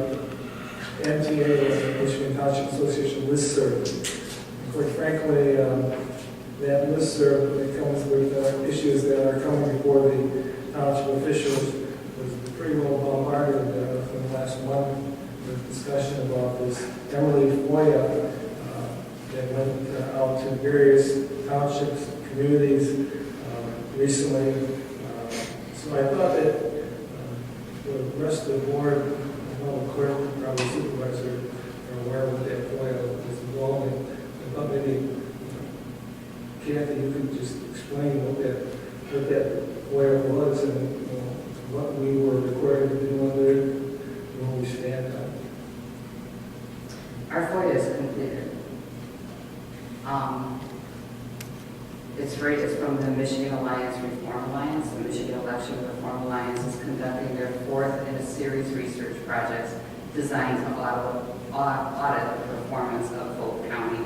MTA, Michigan Township Association listserv. Quite frankly, that listserv that comes with issues that are coming before the township officials was pretty well bombarded for the last month with discussion about this Emily FOIA that went out to various townships, communities recently. So I thought that the rest of the board, well, the clerk, probably supervisor, are aware of what that FOIA was involving. I thought maybe Kathy, you could just explain what that FOIA was and what we were required to do under it, where we stand on it. Our FOIA is completed. It's from the Michigan Alliance Reform Alliance. The Michigan Election Reform Alliance is conducting their fourth in a series of research projects designed to audit the performance of Polk County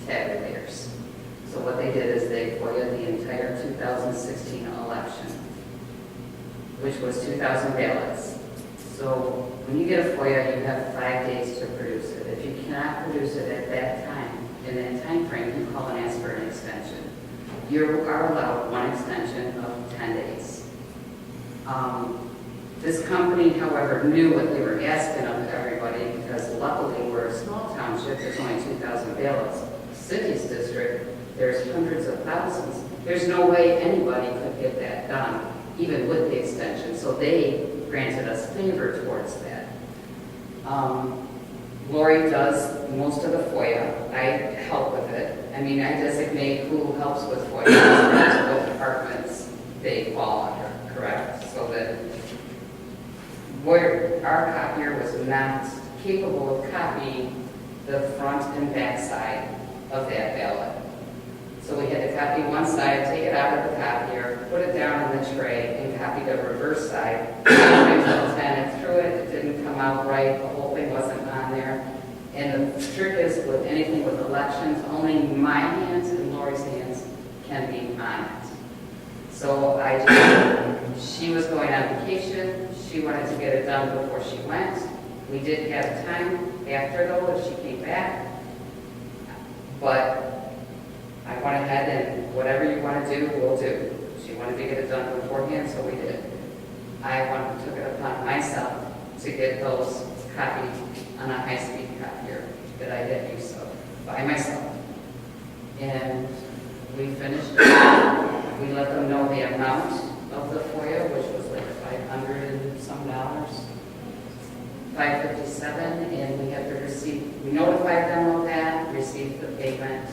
tabulators. So what they did is they FOIA'd the entire 2016 election, which was 2,000 ballots. So when you get a FOIA, you have 5 days to produce it. If you cannot produce it at that time, in that time frame, you call and ask for an extension. You are allowed one extension of 10 days. This company, however, knew what they were asking of everybody because luckily we're a small township, there's only 2,000 ballots. City's district, there's hundreds of thousands. There's no way anybody could get that done, even with the extension. So they granted us favor towards that. Lori does most of the FOIA. I help with it. I mean, I designate who helps with FOIA, what departments they fall under, correct? So that where our copier was not capable of copying the front and back side of that ballot. So we had to copy one side, take it out of the copier, put it down in the tray, and copy the reverse side. Until 10 and through it, it didn't come out right, the whole thing wasn't on there. And the trick is with anything with elections, only my hands and Lori's hands can be on it. So she was going on vacation, she wanted to get it done before she went. We did have time after though, if she came back. But I went ahead and whatever you want to do, we'll do. She wanted to get it done beforehand, so we did. I took it upon myself to get those copied on a high-speed copier that I had use of by myself. And we finished it. We let them know the amount of the FOIA, which was like $500 and some dollars, $557, and we had the receipt. We notified them of that, received the payment,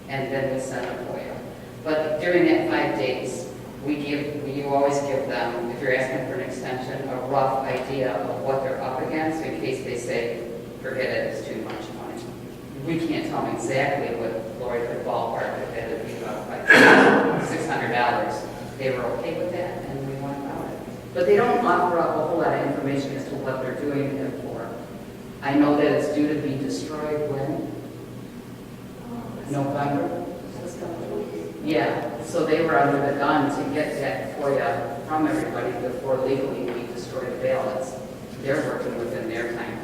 and then we sent a FOIA. But during that 5 days, you always give them, if you're asking for an extension, a rough idea of what they're up against in case they say, forget it, it's too much money. We can't tell them exactly what Lori could ballpark it, that it'd be about $600. They were okay with that, and we went about it. But they don't offer up a whole lot of information as to what they're doing it for. I know that it's due to be destroyed when? November? Yeah, so they were under the gun to get that FOIA from everybody before legally we destroyed the ballots. They're working within their time.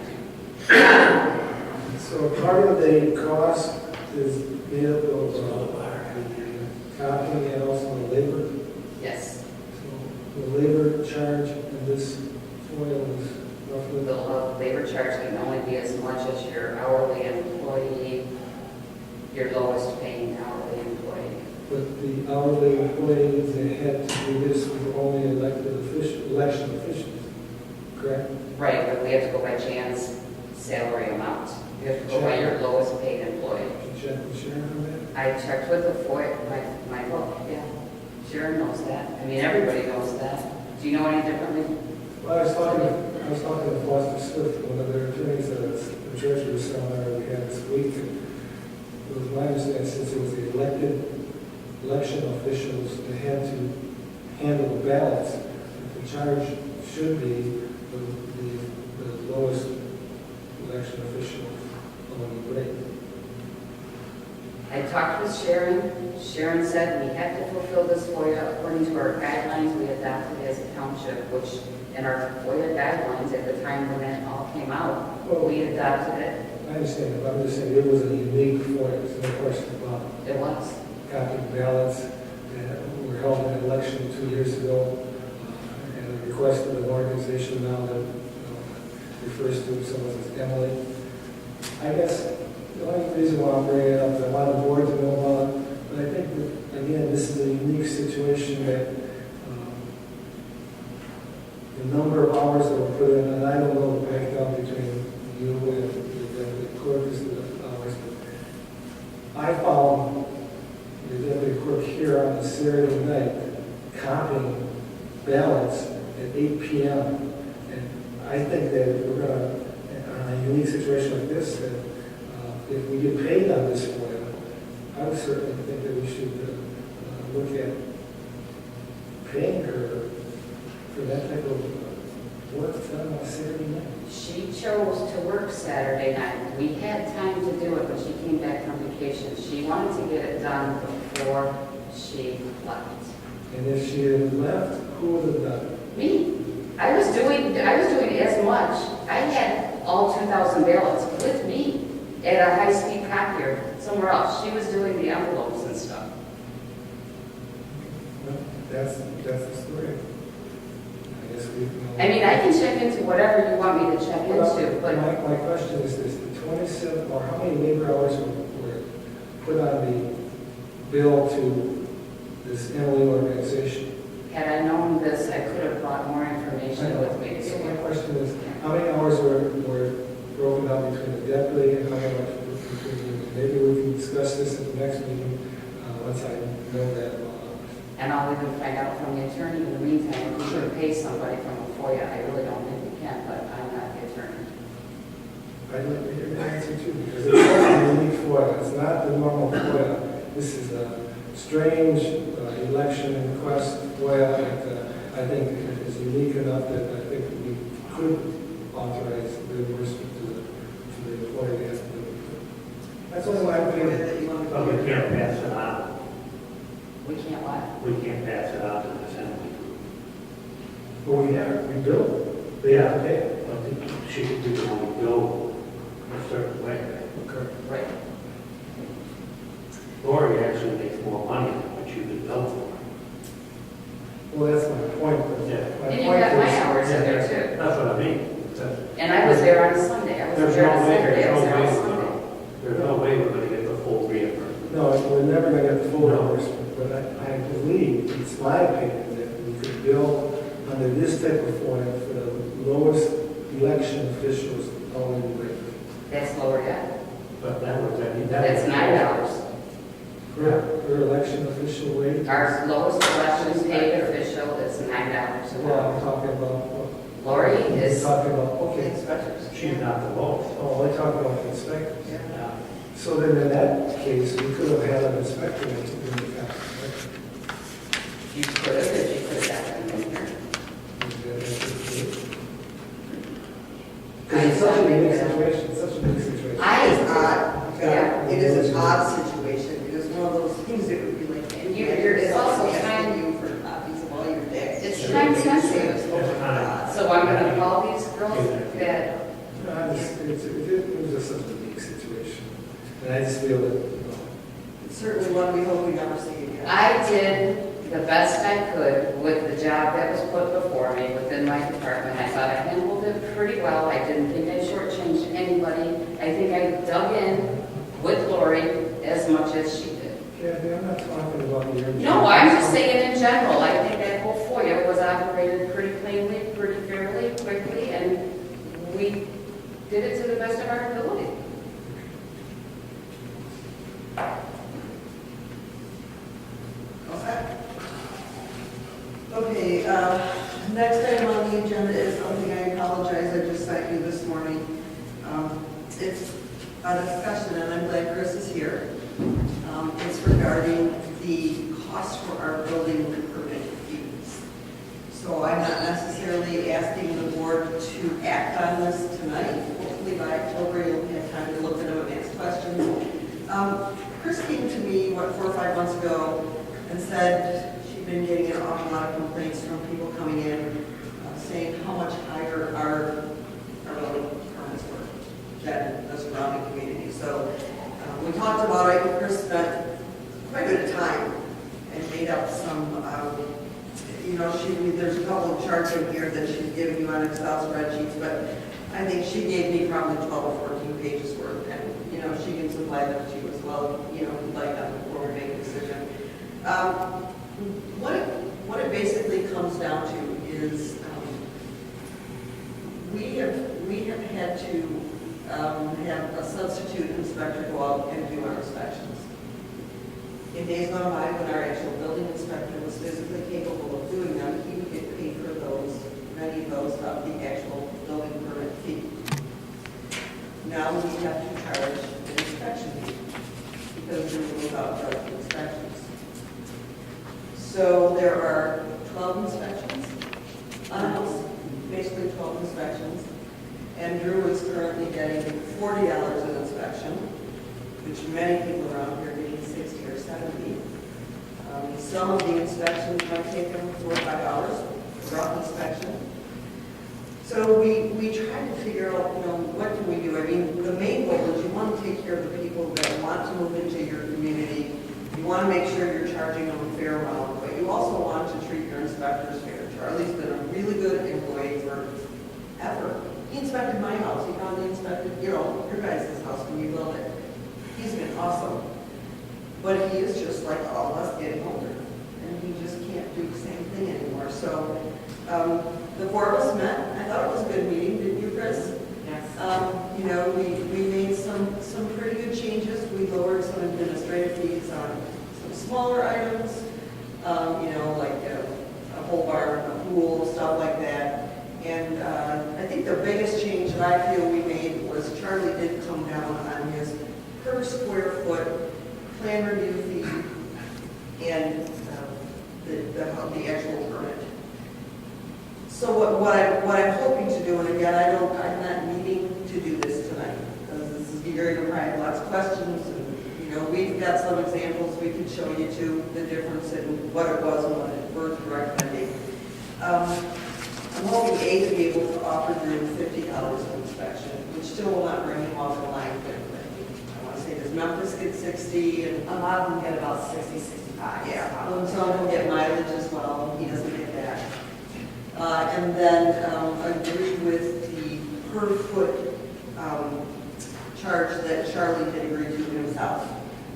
So part of the cost is made up of copying and also the labor. Yes, So the labor charge in this foil is roughly. the labor charge can only be as much as your hourly employee, your lowest paying hourly employee. But the hourly employees that had to do this were only election officials, correct? Right, but we have to go by Jan's salary amount. You have to go by your lowest paid employee. Did you check with Sharon on that? I checked with the FOIA, my book, yeah. Sharon knows that. I mean, everybody knows that. Do you know any differently? Well, I was talking to Foster Swift, one of their attorneys at the treasury seminar we had this week. And it was my understanding, since it was the election officials that had to handle the ballots, that the charge should be the lowest election official on the rate. I talked with Sharon. Sharon said we have to fulfill this FOIA according to our guidelines we adopted as a township, which in our FOIA guidelines at the time when it all came out, we adopted it. I understand that, but I'm just saying it was a unique FOIA, there's no question about it. It was. Copied ballots that were held in an election 2 years ago, and a request of an organization now that refers to someone as Emily. I guess the only reason why I'm bringing it up is I want the board to know about it, but I think that, again, this is a unique situation that the number of hours that were put in, and I don't know the breakdown between you and the clerk is the hours, but I found the deputy clerk here on a Saturday night copying ballots at 8 p.m. And I think that if we're going to, on a unique situation like this, that if we get paid on this FOIA, I would certainly think that we should look at paying her for that type of work done on a Saturday night. She chose to work Saturday night. We had time to do it when she came back from vacation. She wanted to get it done before she left. And if she had left, who would have done it? Me. I was doing as much. I had all 2,000 ballots with me at a high-speed copier somewhere else. She was doing the envelopes and stuff. Well, that's the story. I guess we can. I mean, I can check into whatever you want me to check into, but My question is this, the 27, or how many labor hours were put on the bill to this Emily organization? had I known this, I could have brought more information with me. So my question is, how many hours were broken down between the deputy and how much between you? Maybe we can discuss this at the next meeting, once I know that. And I'll even find out from the attorney in the meantime, if we should pay somebody from a FOIA. I really don't think we can, but I'm not the attorney. I'd like to hear the answer too, because it's a unique FOIA. It's not the normal FOIA. This is a strange election request FOIA that I think is unique enough that I think we could authorize reimbursement to the employee that has to do it. That's only my opinion. That you want to. But we can't pass it on. We can't what? We can't pass it on to the assembly. But we bill. They have to pay. But she could do it on the bill a certain way. Okay. Right. Or he actually makes more money than what you could bill for. Well, that's my point. but Yeah. my And you point got my is- hours in there too. That's what I mean. That's- And I was there on a Sunday. I was There's there on no way, Saturday. I was there on there's no Sunday. way, there's no way we're gonna get the full reimbursement. No, we're never going to get the full No. reimbursement, but I believe, it's my opinion, that we could bill under this type of FOIA for the lowest election officials hourly rate. That's lower yet. But that was, I mean, that That's was. $9. Per election official rate? Our lowest election paid official is $9 an Well, I'm hour. talking about, Lori we're is, talking about, okay. She's not the lowest. Oh, we're talking about the inspectors. Yeah. So then in that case, we could have had an inspector in the account, right? you could have, if you could have gotten in here. Because it's such a unique situation, it's such a unique situation. It is odd. Yeah. It is an odd situation. It is one of those things that would be like. And it's also asking time- you for copies of all your decks. It's time sensitive. Oh my God. So I'm gonna call these girls that, No, it was just such a unique situation. And I just feel that, It's certainly one we hope we never see again. I did the best I could with the job that was put before me within my department. I thought I handled it pretty well. I didn't think I shortchanged anybody. I think I dug in with Lori as much as she did. Kathy, I'm not talking about your. No, I'm just saying in general, I think that whole FOIA was operated pretty cleanly, pretty fairly, quickly, and we did it to the best of our ability. Okay, next item on the agenda is something I apologize, I just sent you this morning. It's a discussion, and I'm glad Chris is here. It's regarding the cost for our building permit fees. So I'm not necessarily asking the board to act on this tonight. Hopefully by October you'll have time to look at them and ask questions. Chris came to me, 4 or 5 months ago and said she'd been getting an awful lot of complaints from people coming in saying how much higher our building permits were than the surrounding community. So we talked about it. Chris spent quite a bit of time and made up some, there's a couple of charts in here that she's given you on Excel spreadsheets, but I think she gave me probably 12 or 14 pages worth, and, she can supply them to you as well, if you'd like that before we make a decision. What it basically comes down to is we have had to have a substitute inspector go out and do our inspections. In days gone by, when our actual building inspector was physically capable of doing them, he would get paid for many of those of the actual building permit fee. Now we have to charge an inspection fee because we move out of inspections. So there are 12 inspections on a house, basically 12 inspections. And Drew is currently getting $40 an inspection, which many people around here are getting 60 or 70. Some of the inspections might take them 4 or 5 hours, rough inspection. So we try to figure out, what can we do? I mean, the main goal is you want to take care of the people that want to move into your community. You want to make sure you're charging them a fair amount, but you also want to treat your inspectors fair. Charlie's been a really good employee forever. He inspected my house. He probably inspected, your guys' house when you built it. He's been awesome. But he is just like all of us getting older. And he just can't do the same thing anymore. So the 4 of us met. I thought it was a good meeting, didn't you, Chris? Yes. We made some pretty good changes. We lowered some administrative fees on some smaller items, like a whole bar, a pool, stuff like that. And I think the biggest change that I feel we made was Charlie did come down on his per square foot plan review fee and the actual permit. So what I'm hoping to do, and again, I'm not needing to do this tonight, because this is you're going to probably have lots of questions, and we've got some examples we can show you too, the difference in what it was and what it was recommending. I'm hoping to be able to offer Drew $50 an inspection, which still will not bring him off the line quickly. I want to say, does Memphis get 60? And A lot of them get about 60, 65. yeah, well, some of them get mileage as well. He doesn't get that. And then agree with the per foot charge that Charlie did agree to himself.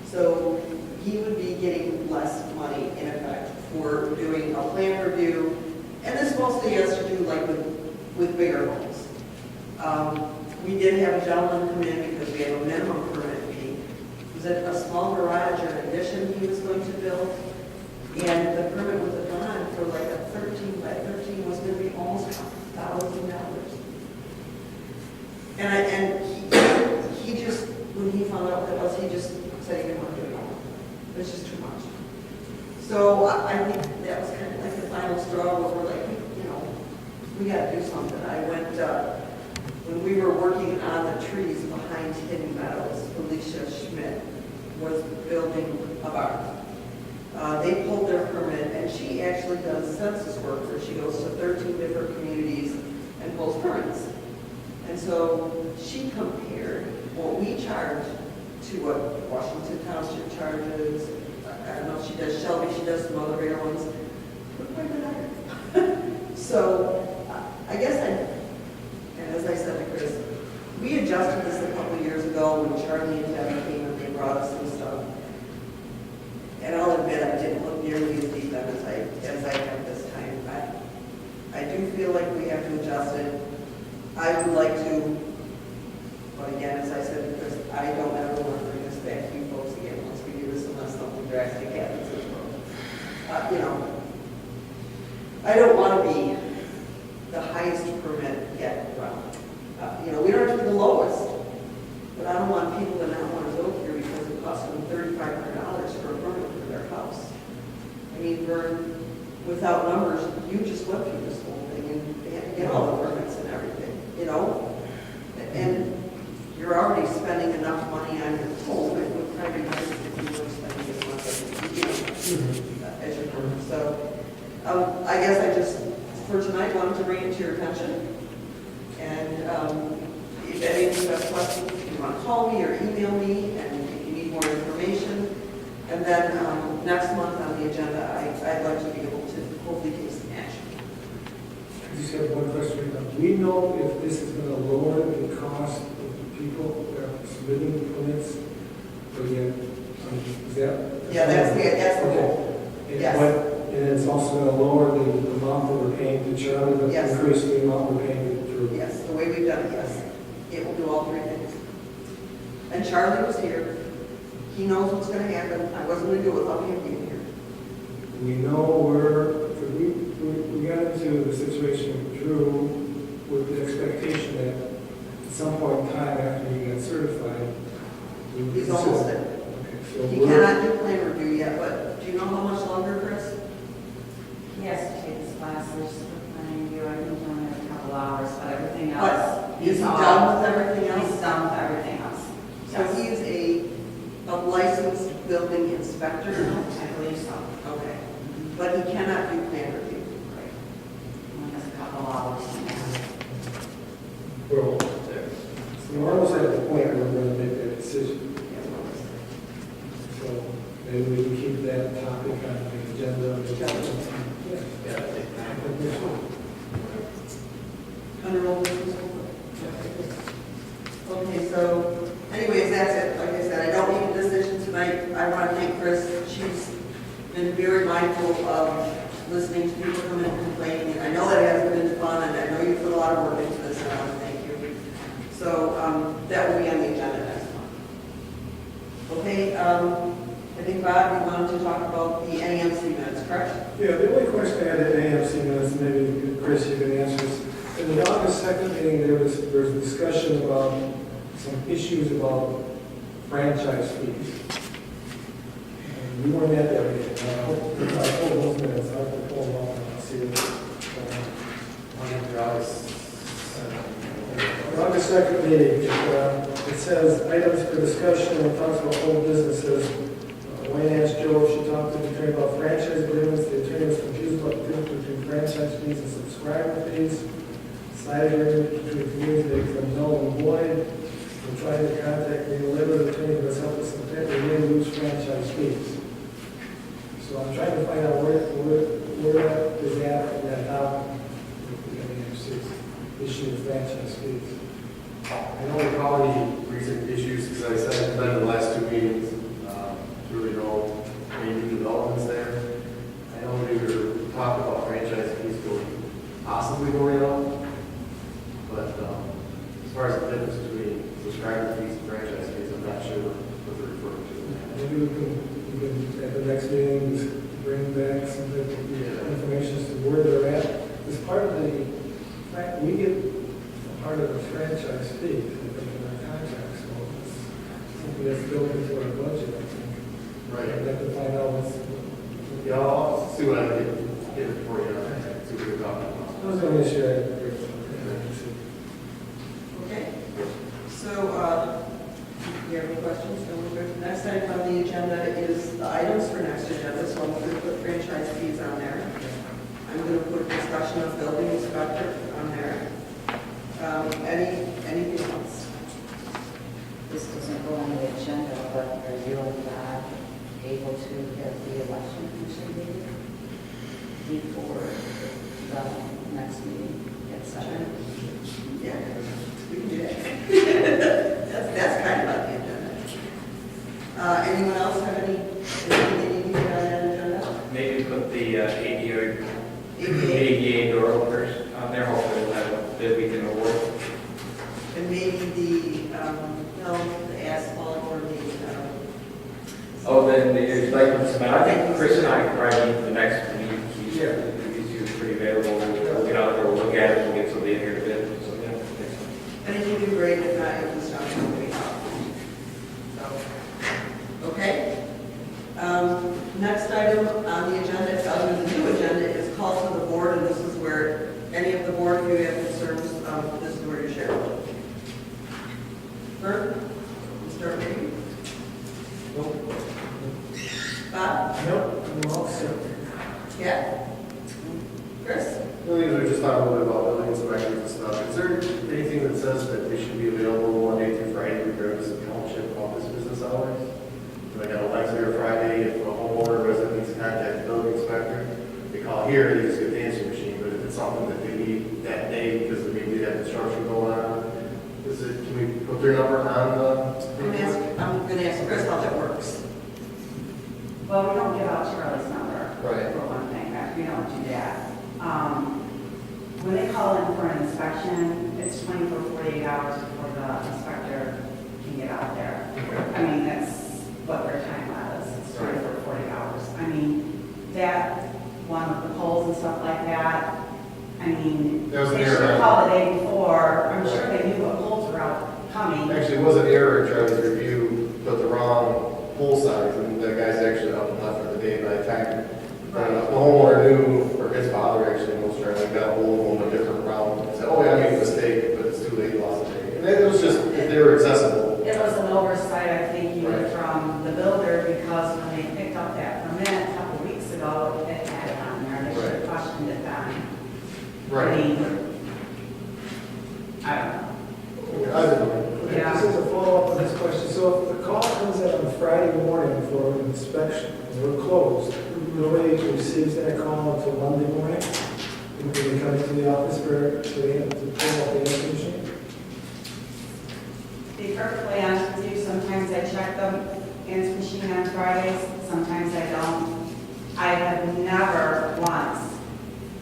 So he would be getting less money in effect for doing a plan review. And this mostly has to do like with bigger homes. We did have a gentleman come in because we have a minimum permit fee. Was it a small garage or an addition he was going to build? And the permit with the bond for like a 13 by 13 was going to be almost $1,000. And he just, when he found out what it was, he just said he didn't want to do it anymore. It was just too much. So I think that was kind of like the final straw where we're like, we got to do something. I went, when we were working on the trees behind Hidden Meadows, Felicia Schmidt was building a barn. They pulled their permit, and she actually does census work where she goes to 13 different communities and pulls permits. And so she compared what we charge to what Washington Township charges. I don't know if she does Shelby, she does some other bigger ones. We're quite a bit higher. So I guess and as I said to Chris, we adjusted this a couple of years ago when Charlie and Debbie came and they brought us some stuff. And I'll admit, I didn't look nearly as deep as I have this time. I do feel like we have to adjust it. I would like to, but again, as I said, because I don't ever want to bring this back to you folks again once we do this unless something drastic happens as well. You know, I don't want to be the highest permit yet. You know, we don't have to be the lowest, but I don't want people to not want to go here because it costs them $3,500 for a permit for their house. I mean, Vern, without numbers, you just went through this whole thing and they had to get all the permits and everything, you know? And you're already spending enough money on your home, it would probably be nice if you were spending as much as your permit. So, I guess I just, for tonight, wanted to bring it to your attention. And if any of you have questions, if you want to call me or email me, and if you need more information. And then next month on the agenda, I'd like to be able to hopefully take some action. I just have one question. Do we know if this is going to lower the cost of the people that are submitting permits? Or yet, is that? Yeah, that's the goal. And Yes. and it's also going to lower the amount that we're paying to Charlie, but Yes. increase the amount we're paying to Drew. Yes, the way we've done it, yes. It will do all three things. And Charlie was here. He knows what's going to happen. I wasn't going to do it without him being here. We know we got into the situation with Drew with the expectation that at some point in time after he got certified, we would He's almost there. Okay, so He we're- cannot do plan review yet, but do you know how much longer, Chris? He has to take his classes for planning review. I think only a couple hours, but everything But else. is he all- done with everything He's else? done with everything else. So Yes. he is a licensed building inspector now? I believe so. Okay. But he cannot do plan review. Only has a couple hours. we're almost there. So we're almost at the point where we're going to make that decision. So maybe we can keep that topic on the agenda. Yeah, I think Under old business. Okay, so anyways, that's it. Like I said, I don't need a decision tonight. I want to thank Chris. She's been very mindful of listening to people come in and complaining. And I know that it hasn't been fun, and I know you put a lot of work into this, and I want to thank you. So that will be on the agenda next month. Okay, I think, Bob, you wanted to talk about the AMC minutes, correct? Yeah, the only question I had at AMC minutes, maybe Chris, you can answer this. In the August 2nd meeting, there was discussion about some issues about franchise fees. And we weren't at that meeting. I hope those minutes, I hope to pull them off and I'll see it. The August 2nd meeting, it says items for discussion, and it talks about old businesses. Wayne asked Joe if she talked to the attorney about franchise agreements. The attorney was confused about the difference between franchise fees and subscriber fees. Side agreement between communities, they become null and void. We're trying to contact the limited attorney who has helped us in fact, we really lose franchise fees. So I'm trying to find out where that is at and then how we can issue of franchise fees. I don't recall any recent issues, because I said I've been in the last two meetings, really no major developments there. I know we were talking about franchise fees possibly going up, but as far as the difference between subscriber fees and franchise fees, I'm not sure what they're referring to. Maybe we can, at the next meeting, just bring back some of the information as to where they're at. As part of the, we get part of the franchise fee in our contract, so it's something that's built into our budget, I think. Right. I'd have to find out what's, Yeah, I'll see what I can get it for you, see what you're talking about. that was the only issue I had. Okay. So, do you have any questions? No, we're good. Next item on the agenda is the items for next agenda, so I'm going to put franchise fees on there. I'm going to put discussion of building inspector on there. Anything else? This doesn't go on the agenda. able to have the election commission meeting before the next meeting at 7. Yeah, we can do that. That's kind of about the agenda. Anyone else have anything they need to get on that agenda? Maybe put the ADA ADA, door openers on there, hopefully we'll have a bid we can award. and maybe the, no, the asphalt or the, Oh, then there's like, I think Chris and I can probably meet the next meeting. He's pretty available. We'll get out there, we'll look at it, we'll get somebody in here to bid. So, yeah, thanks. and if you do great, if not, it was not going to be out. So, okay. Next item on the agenda, under the new agenda, is call to the board, and this is where any of the board, if you have concerns, this is where you share. Bert, we'll start with you. Bob? Nope, I'm all set. Yeah? Chris? No, these are just talking a little bit about building inspectors and stuff. Is there anything that says that they should be available Monday through Friday regardless of township office business hours? Like on a Wednesday or Friday, if a homeowner resident needs to contact the building inspector, they call here, they just get the answering machine. But if it's something that they need that day because maybe they have construction going on, can we put their number on the? I'm going to ask Chris how that works. Well, we don't give out Charlie's number. Right. For one thing, we don't do that. When they call in for an inspection, it's 24, 48 hours before the inspector can get out there. I mean, that's what their time is, it's 24, 40 hours. I mean, that one with the poles and stuff like that, I mean, That was an they error. should have called the day before. I'm sure they knew what poles were out coming. Actually, it was an error in Charlie's review, but the wrong pole size, and the guy's actually up and left for the day by the time. The homeowner knew, or his father actually knows Charlie, got a hold of him a different route. Said, oh yeah, I made a mistake, but it's too late, lost a day. And it was just, if they were accessible. It was an oversight, I think, even Right. from the builder, because when they picked up that permit a couple of weeks ago, it had it on there, they should have questioned it then. I mean, I don't know. I didn't know. Yeah. This is a follow-up on this question. So if the call comes in on Friday morning for an inspection, and we're closed, nobody receives that call until Monday morning? And when they come into the office for the to pull up the answering machine? To be perfectly honest with you, sometimes I check the answer machine on Fridays, sometimes I don't. I have never once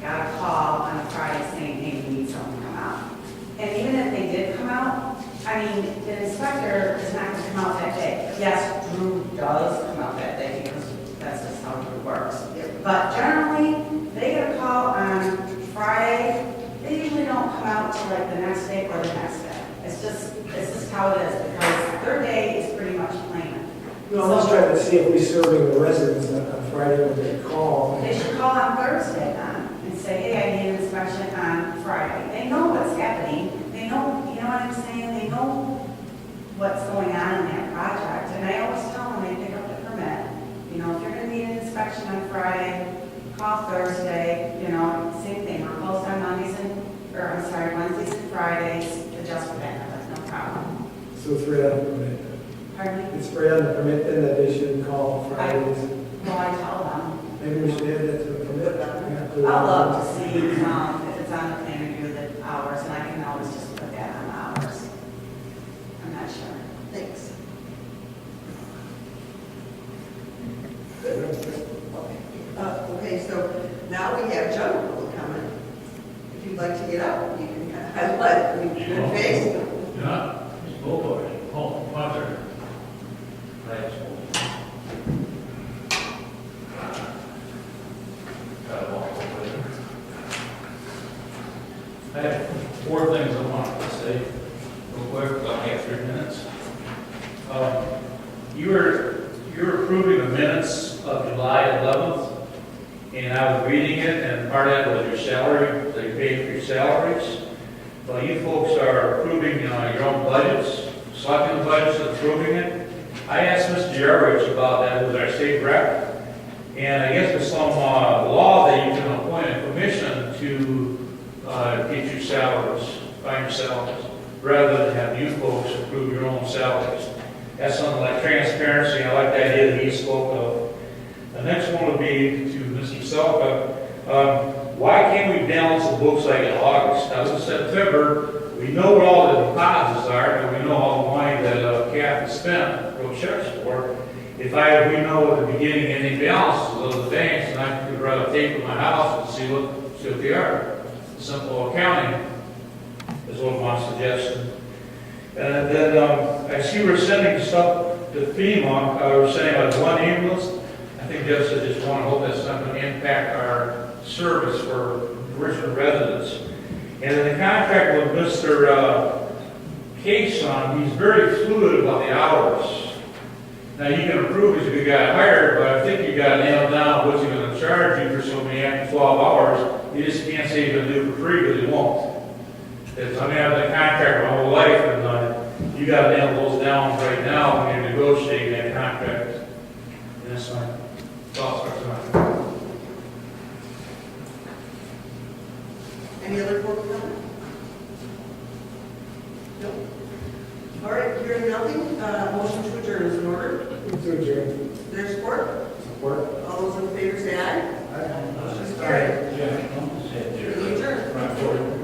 got a call on a Friday saying, hey, we need someone to come out. And even if they did come out, I mean, the inspector is not going to come out that day. Yes, Drew does come out that day because that's just how Drew works. But generally, they get a call on Friday, they usually don't come out till like the next day or the next day. It's just how it is because their day is pretty much planned. No, I'm just trying to see if we're serving the residents on Friday when they call. They should call on Thursday then and say, hey, I need an inspection on Friday. They know what's happening. They know, you know what I'm saying? They know what's going on in that project. And I always tell them they pick up the permit. You know, if you're going to need an inspection on Friday, call Thursday. You know, same thing. We're closed on Wednesdays and Fridays. Adjust for that. That's no problem. So it's right on the permit. Pardon me? It's right on the permit then that they shouldn't call Fridays. Well, I tell them. Maybe we should add that to the permit. Yeah, put it I'll on. love to see if it's on the plan review the hours, and I can always just put that on the hours. I'm not sure. Thanks. Okay, so now we have general public comment. If you'd like to get up, you can highlight your face. Yeah, it's both of it. Oh, Father. Thanks. I have 4 things I wanted to say real quick, I only have 3 minutes. You're approving the minutes of July 11th, and I was reading it, and part of that was your salary, that you paid for your salaries. Well, you folks are approving your own budgets, selecting the budgets and approving it. I asked Mr. Jarwich about that with our state rep, and I guess there's some law that you can appoint a commission to get your salaries, find your salaries, rather than have you folks approve your own salaries. That's something like transparency transparency, I like the idea that he spoke of. The next one would be to Mr. Selka. Why can't we balance the books like in August? Now, this is September, we know what all the deposits are, and we know all the money that Kathy spent, wrote checks for. If we know at the beginning any balances of the banks, and I could write a tape in my house and see what they are. Simple accounting is what my suggestion. And then I see we're sending stuff to FEMA. We're sending like one ambulance. I think just want to hope that's not going to impact our service for Richmond residents. And in the contract with Mr. Cason, he's very fluid about the hours. Now, you can approve it if you got hired, but I think you got to nail down what you're going to charge you for so many after 12 hours. You just can't say you're going to do it for free because you won't. I've had the contract my whole life, and you got to nail those down right now when you're negotiating that contract. And that's my thoughts for tonight. Any other board comment? Nope. All right, hearing nothing, motion to adjourn is in order. Move to adjourn. There's support? Support. All those in favor say aye. Aye. Motion is carried. Yeah, I'm gonna say it there. We adjourn. Right forward.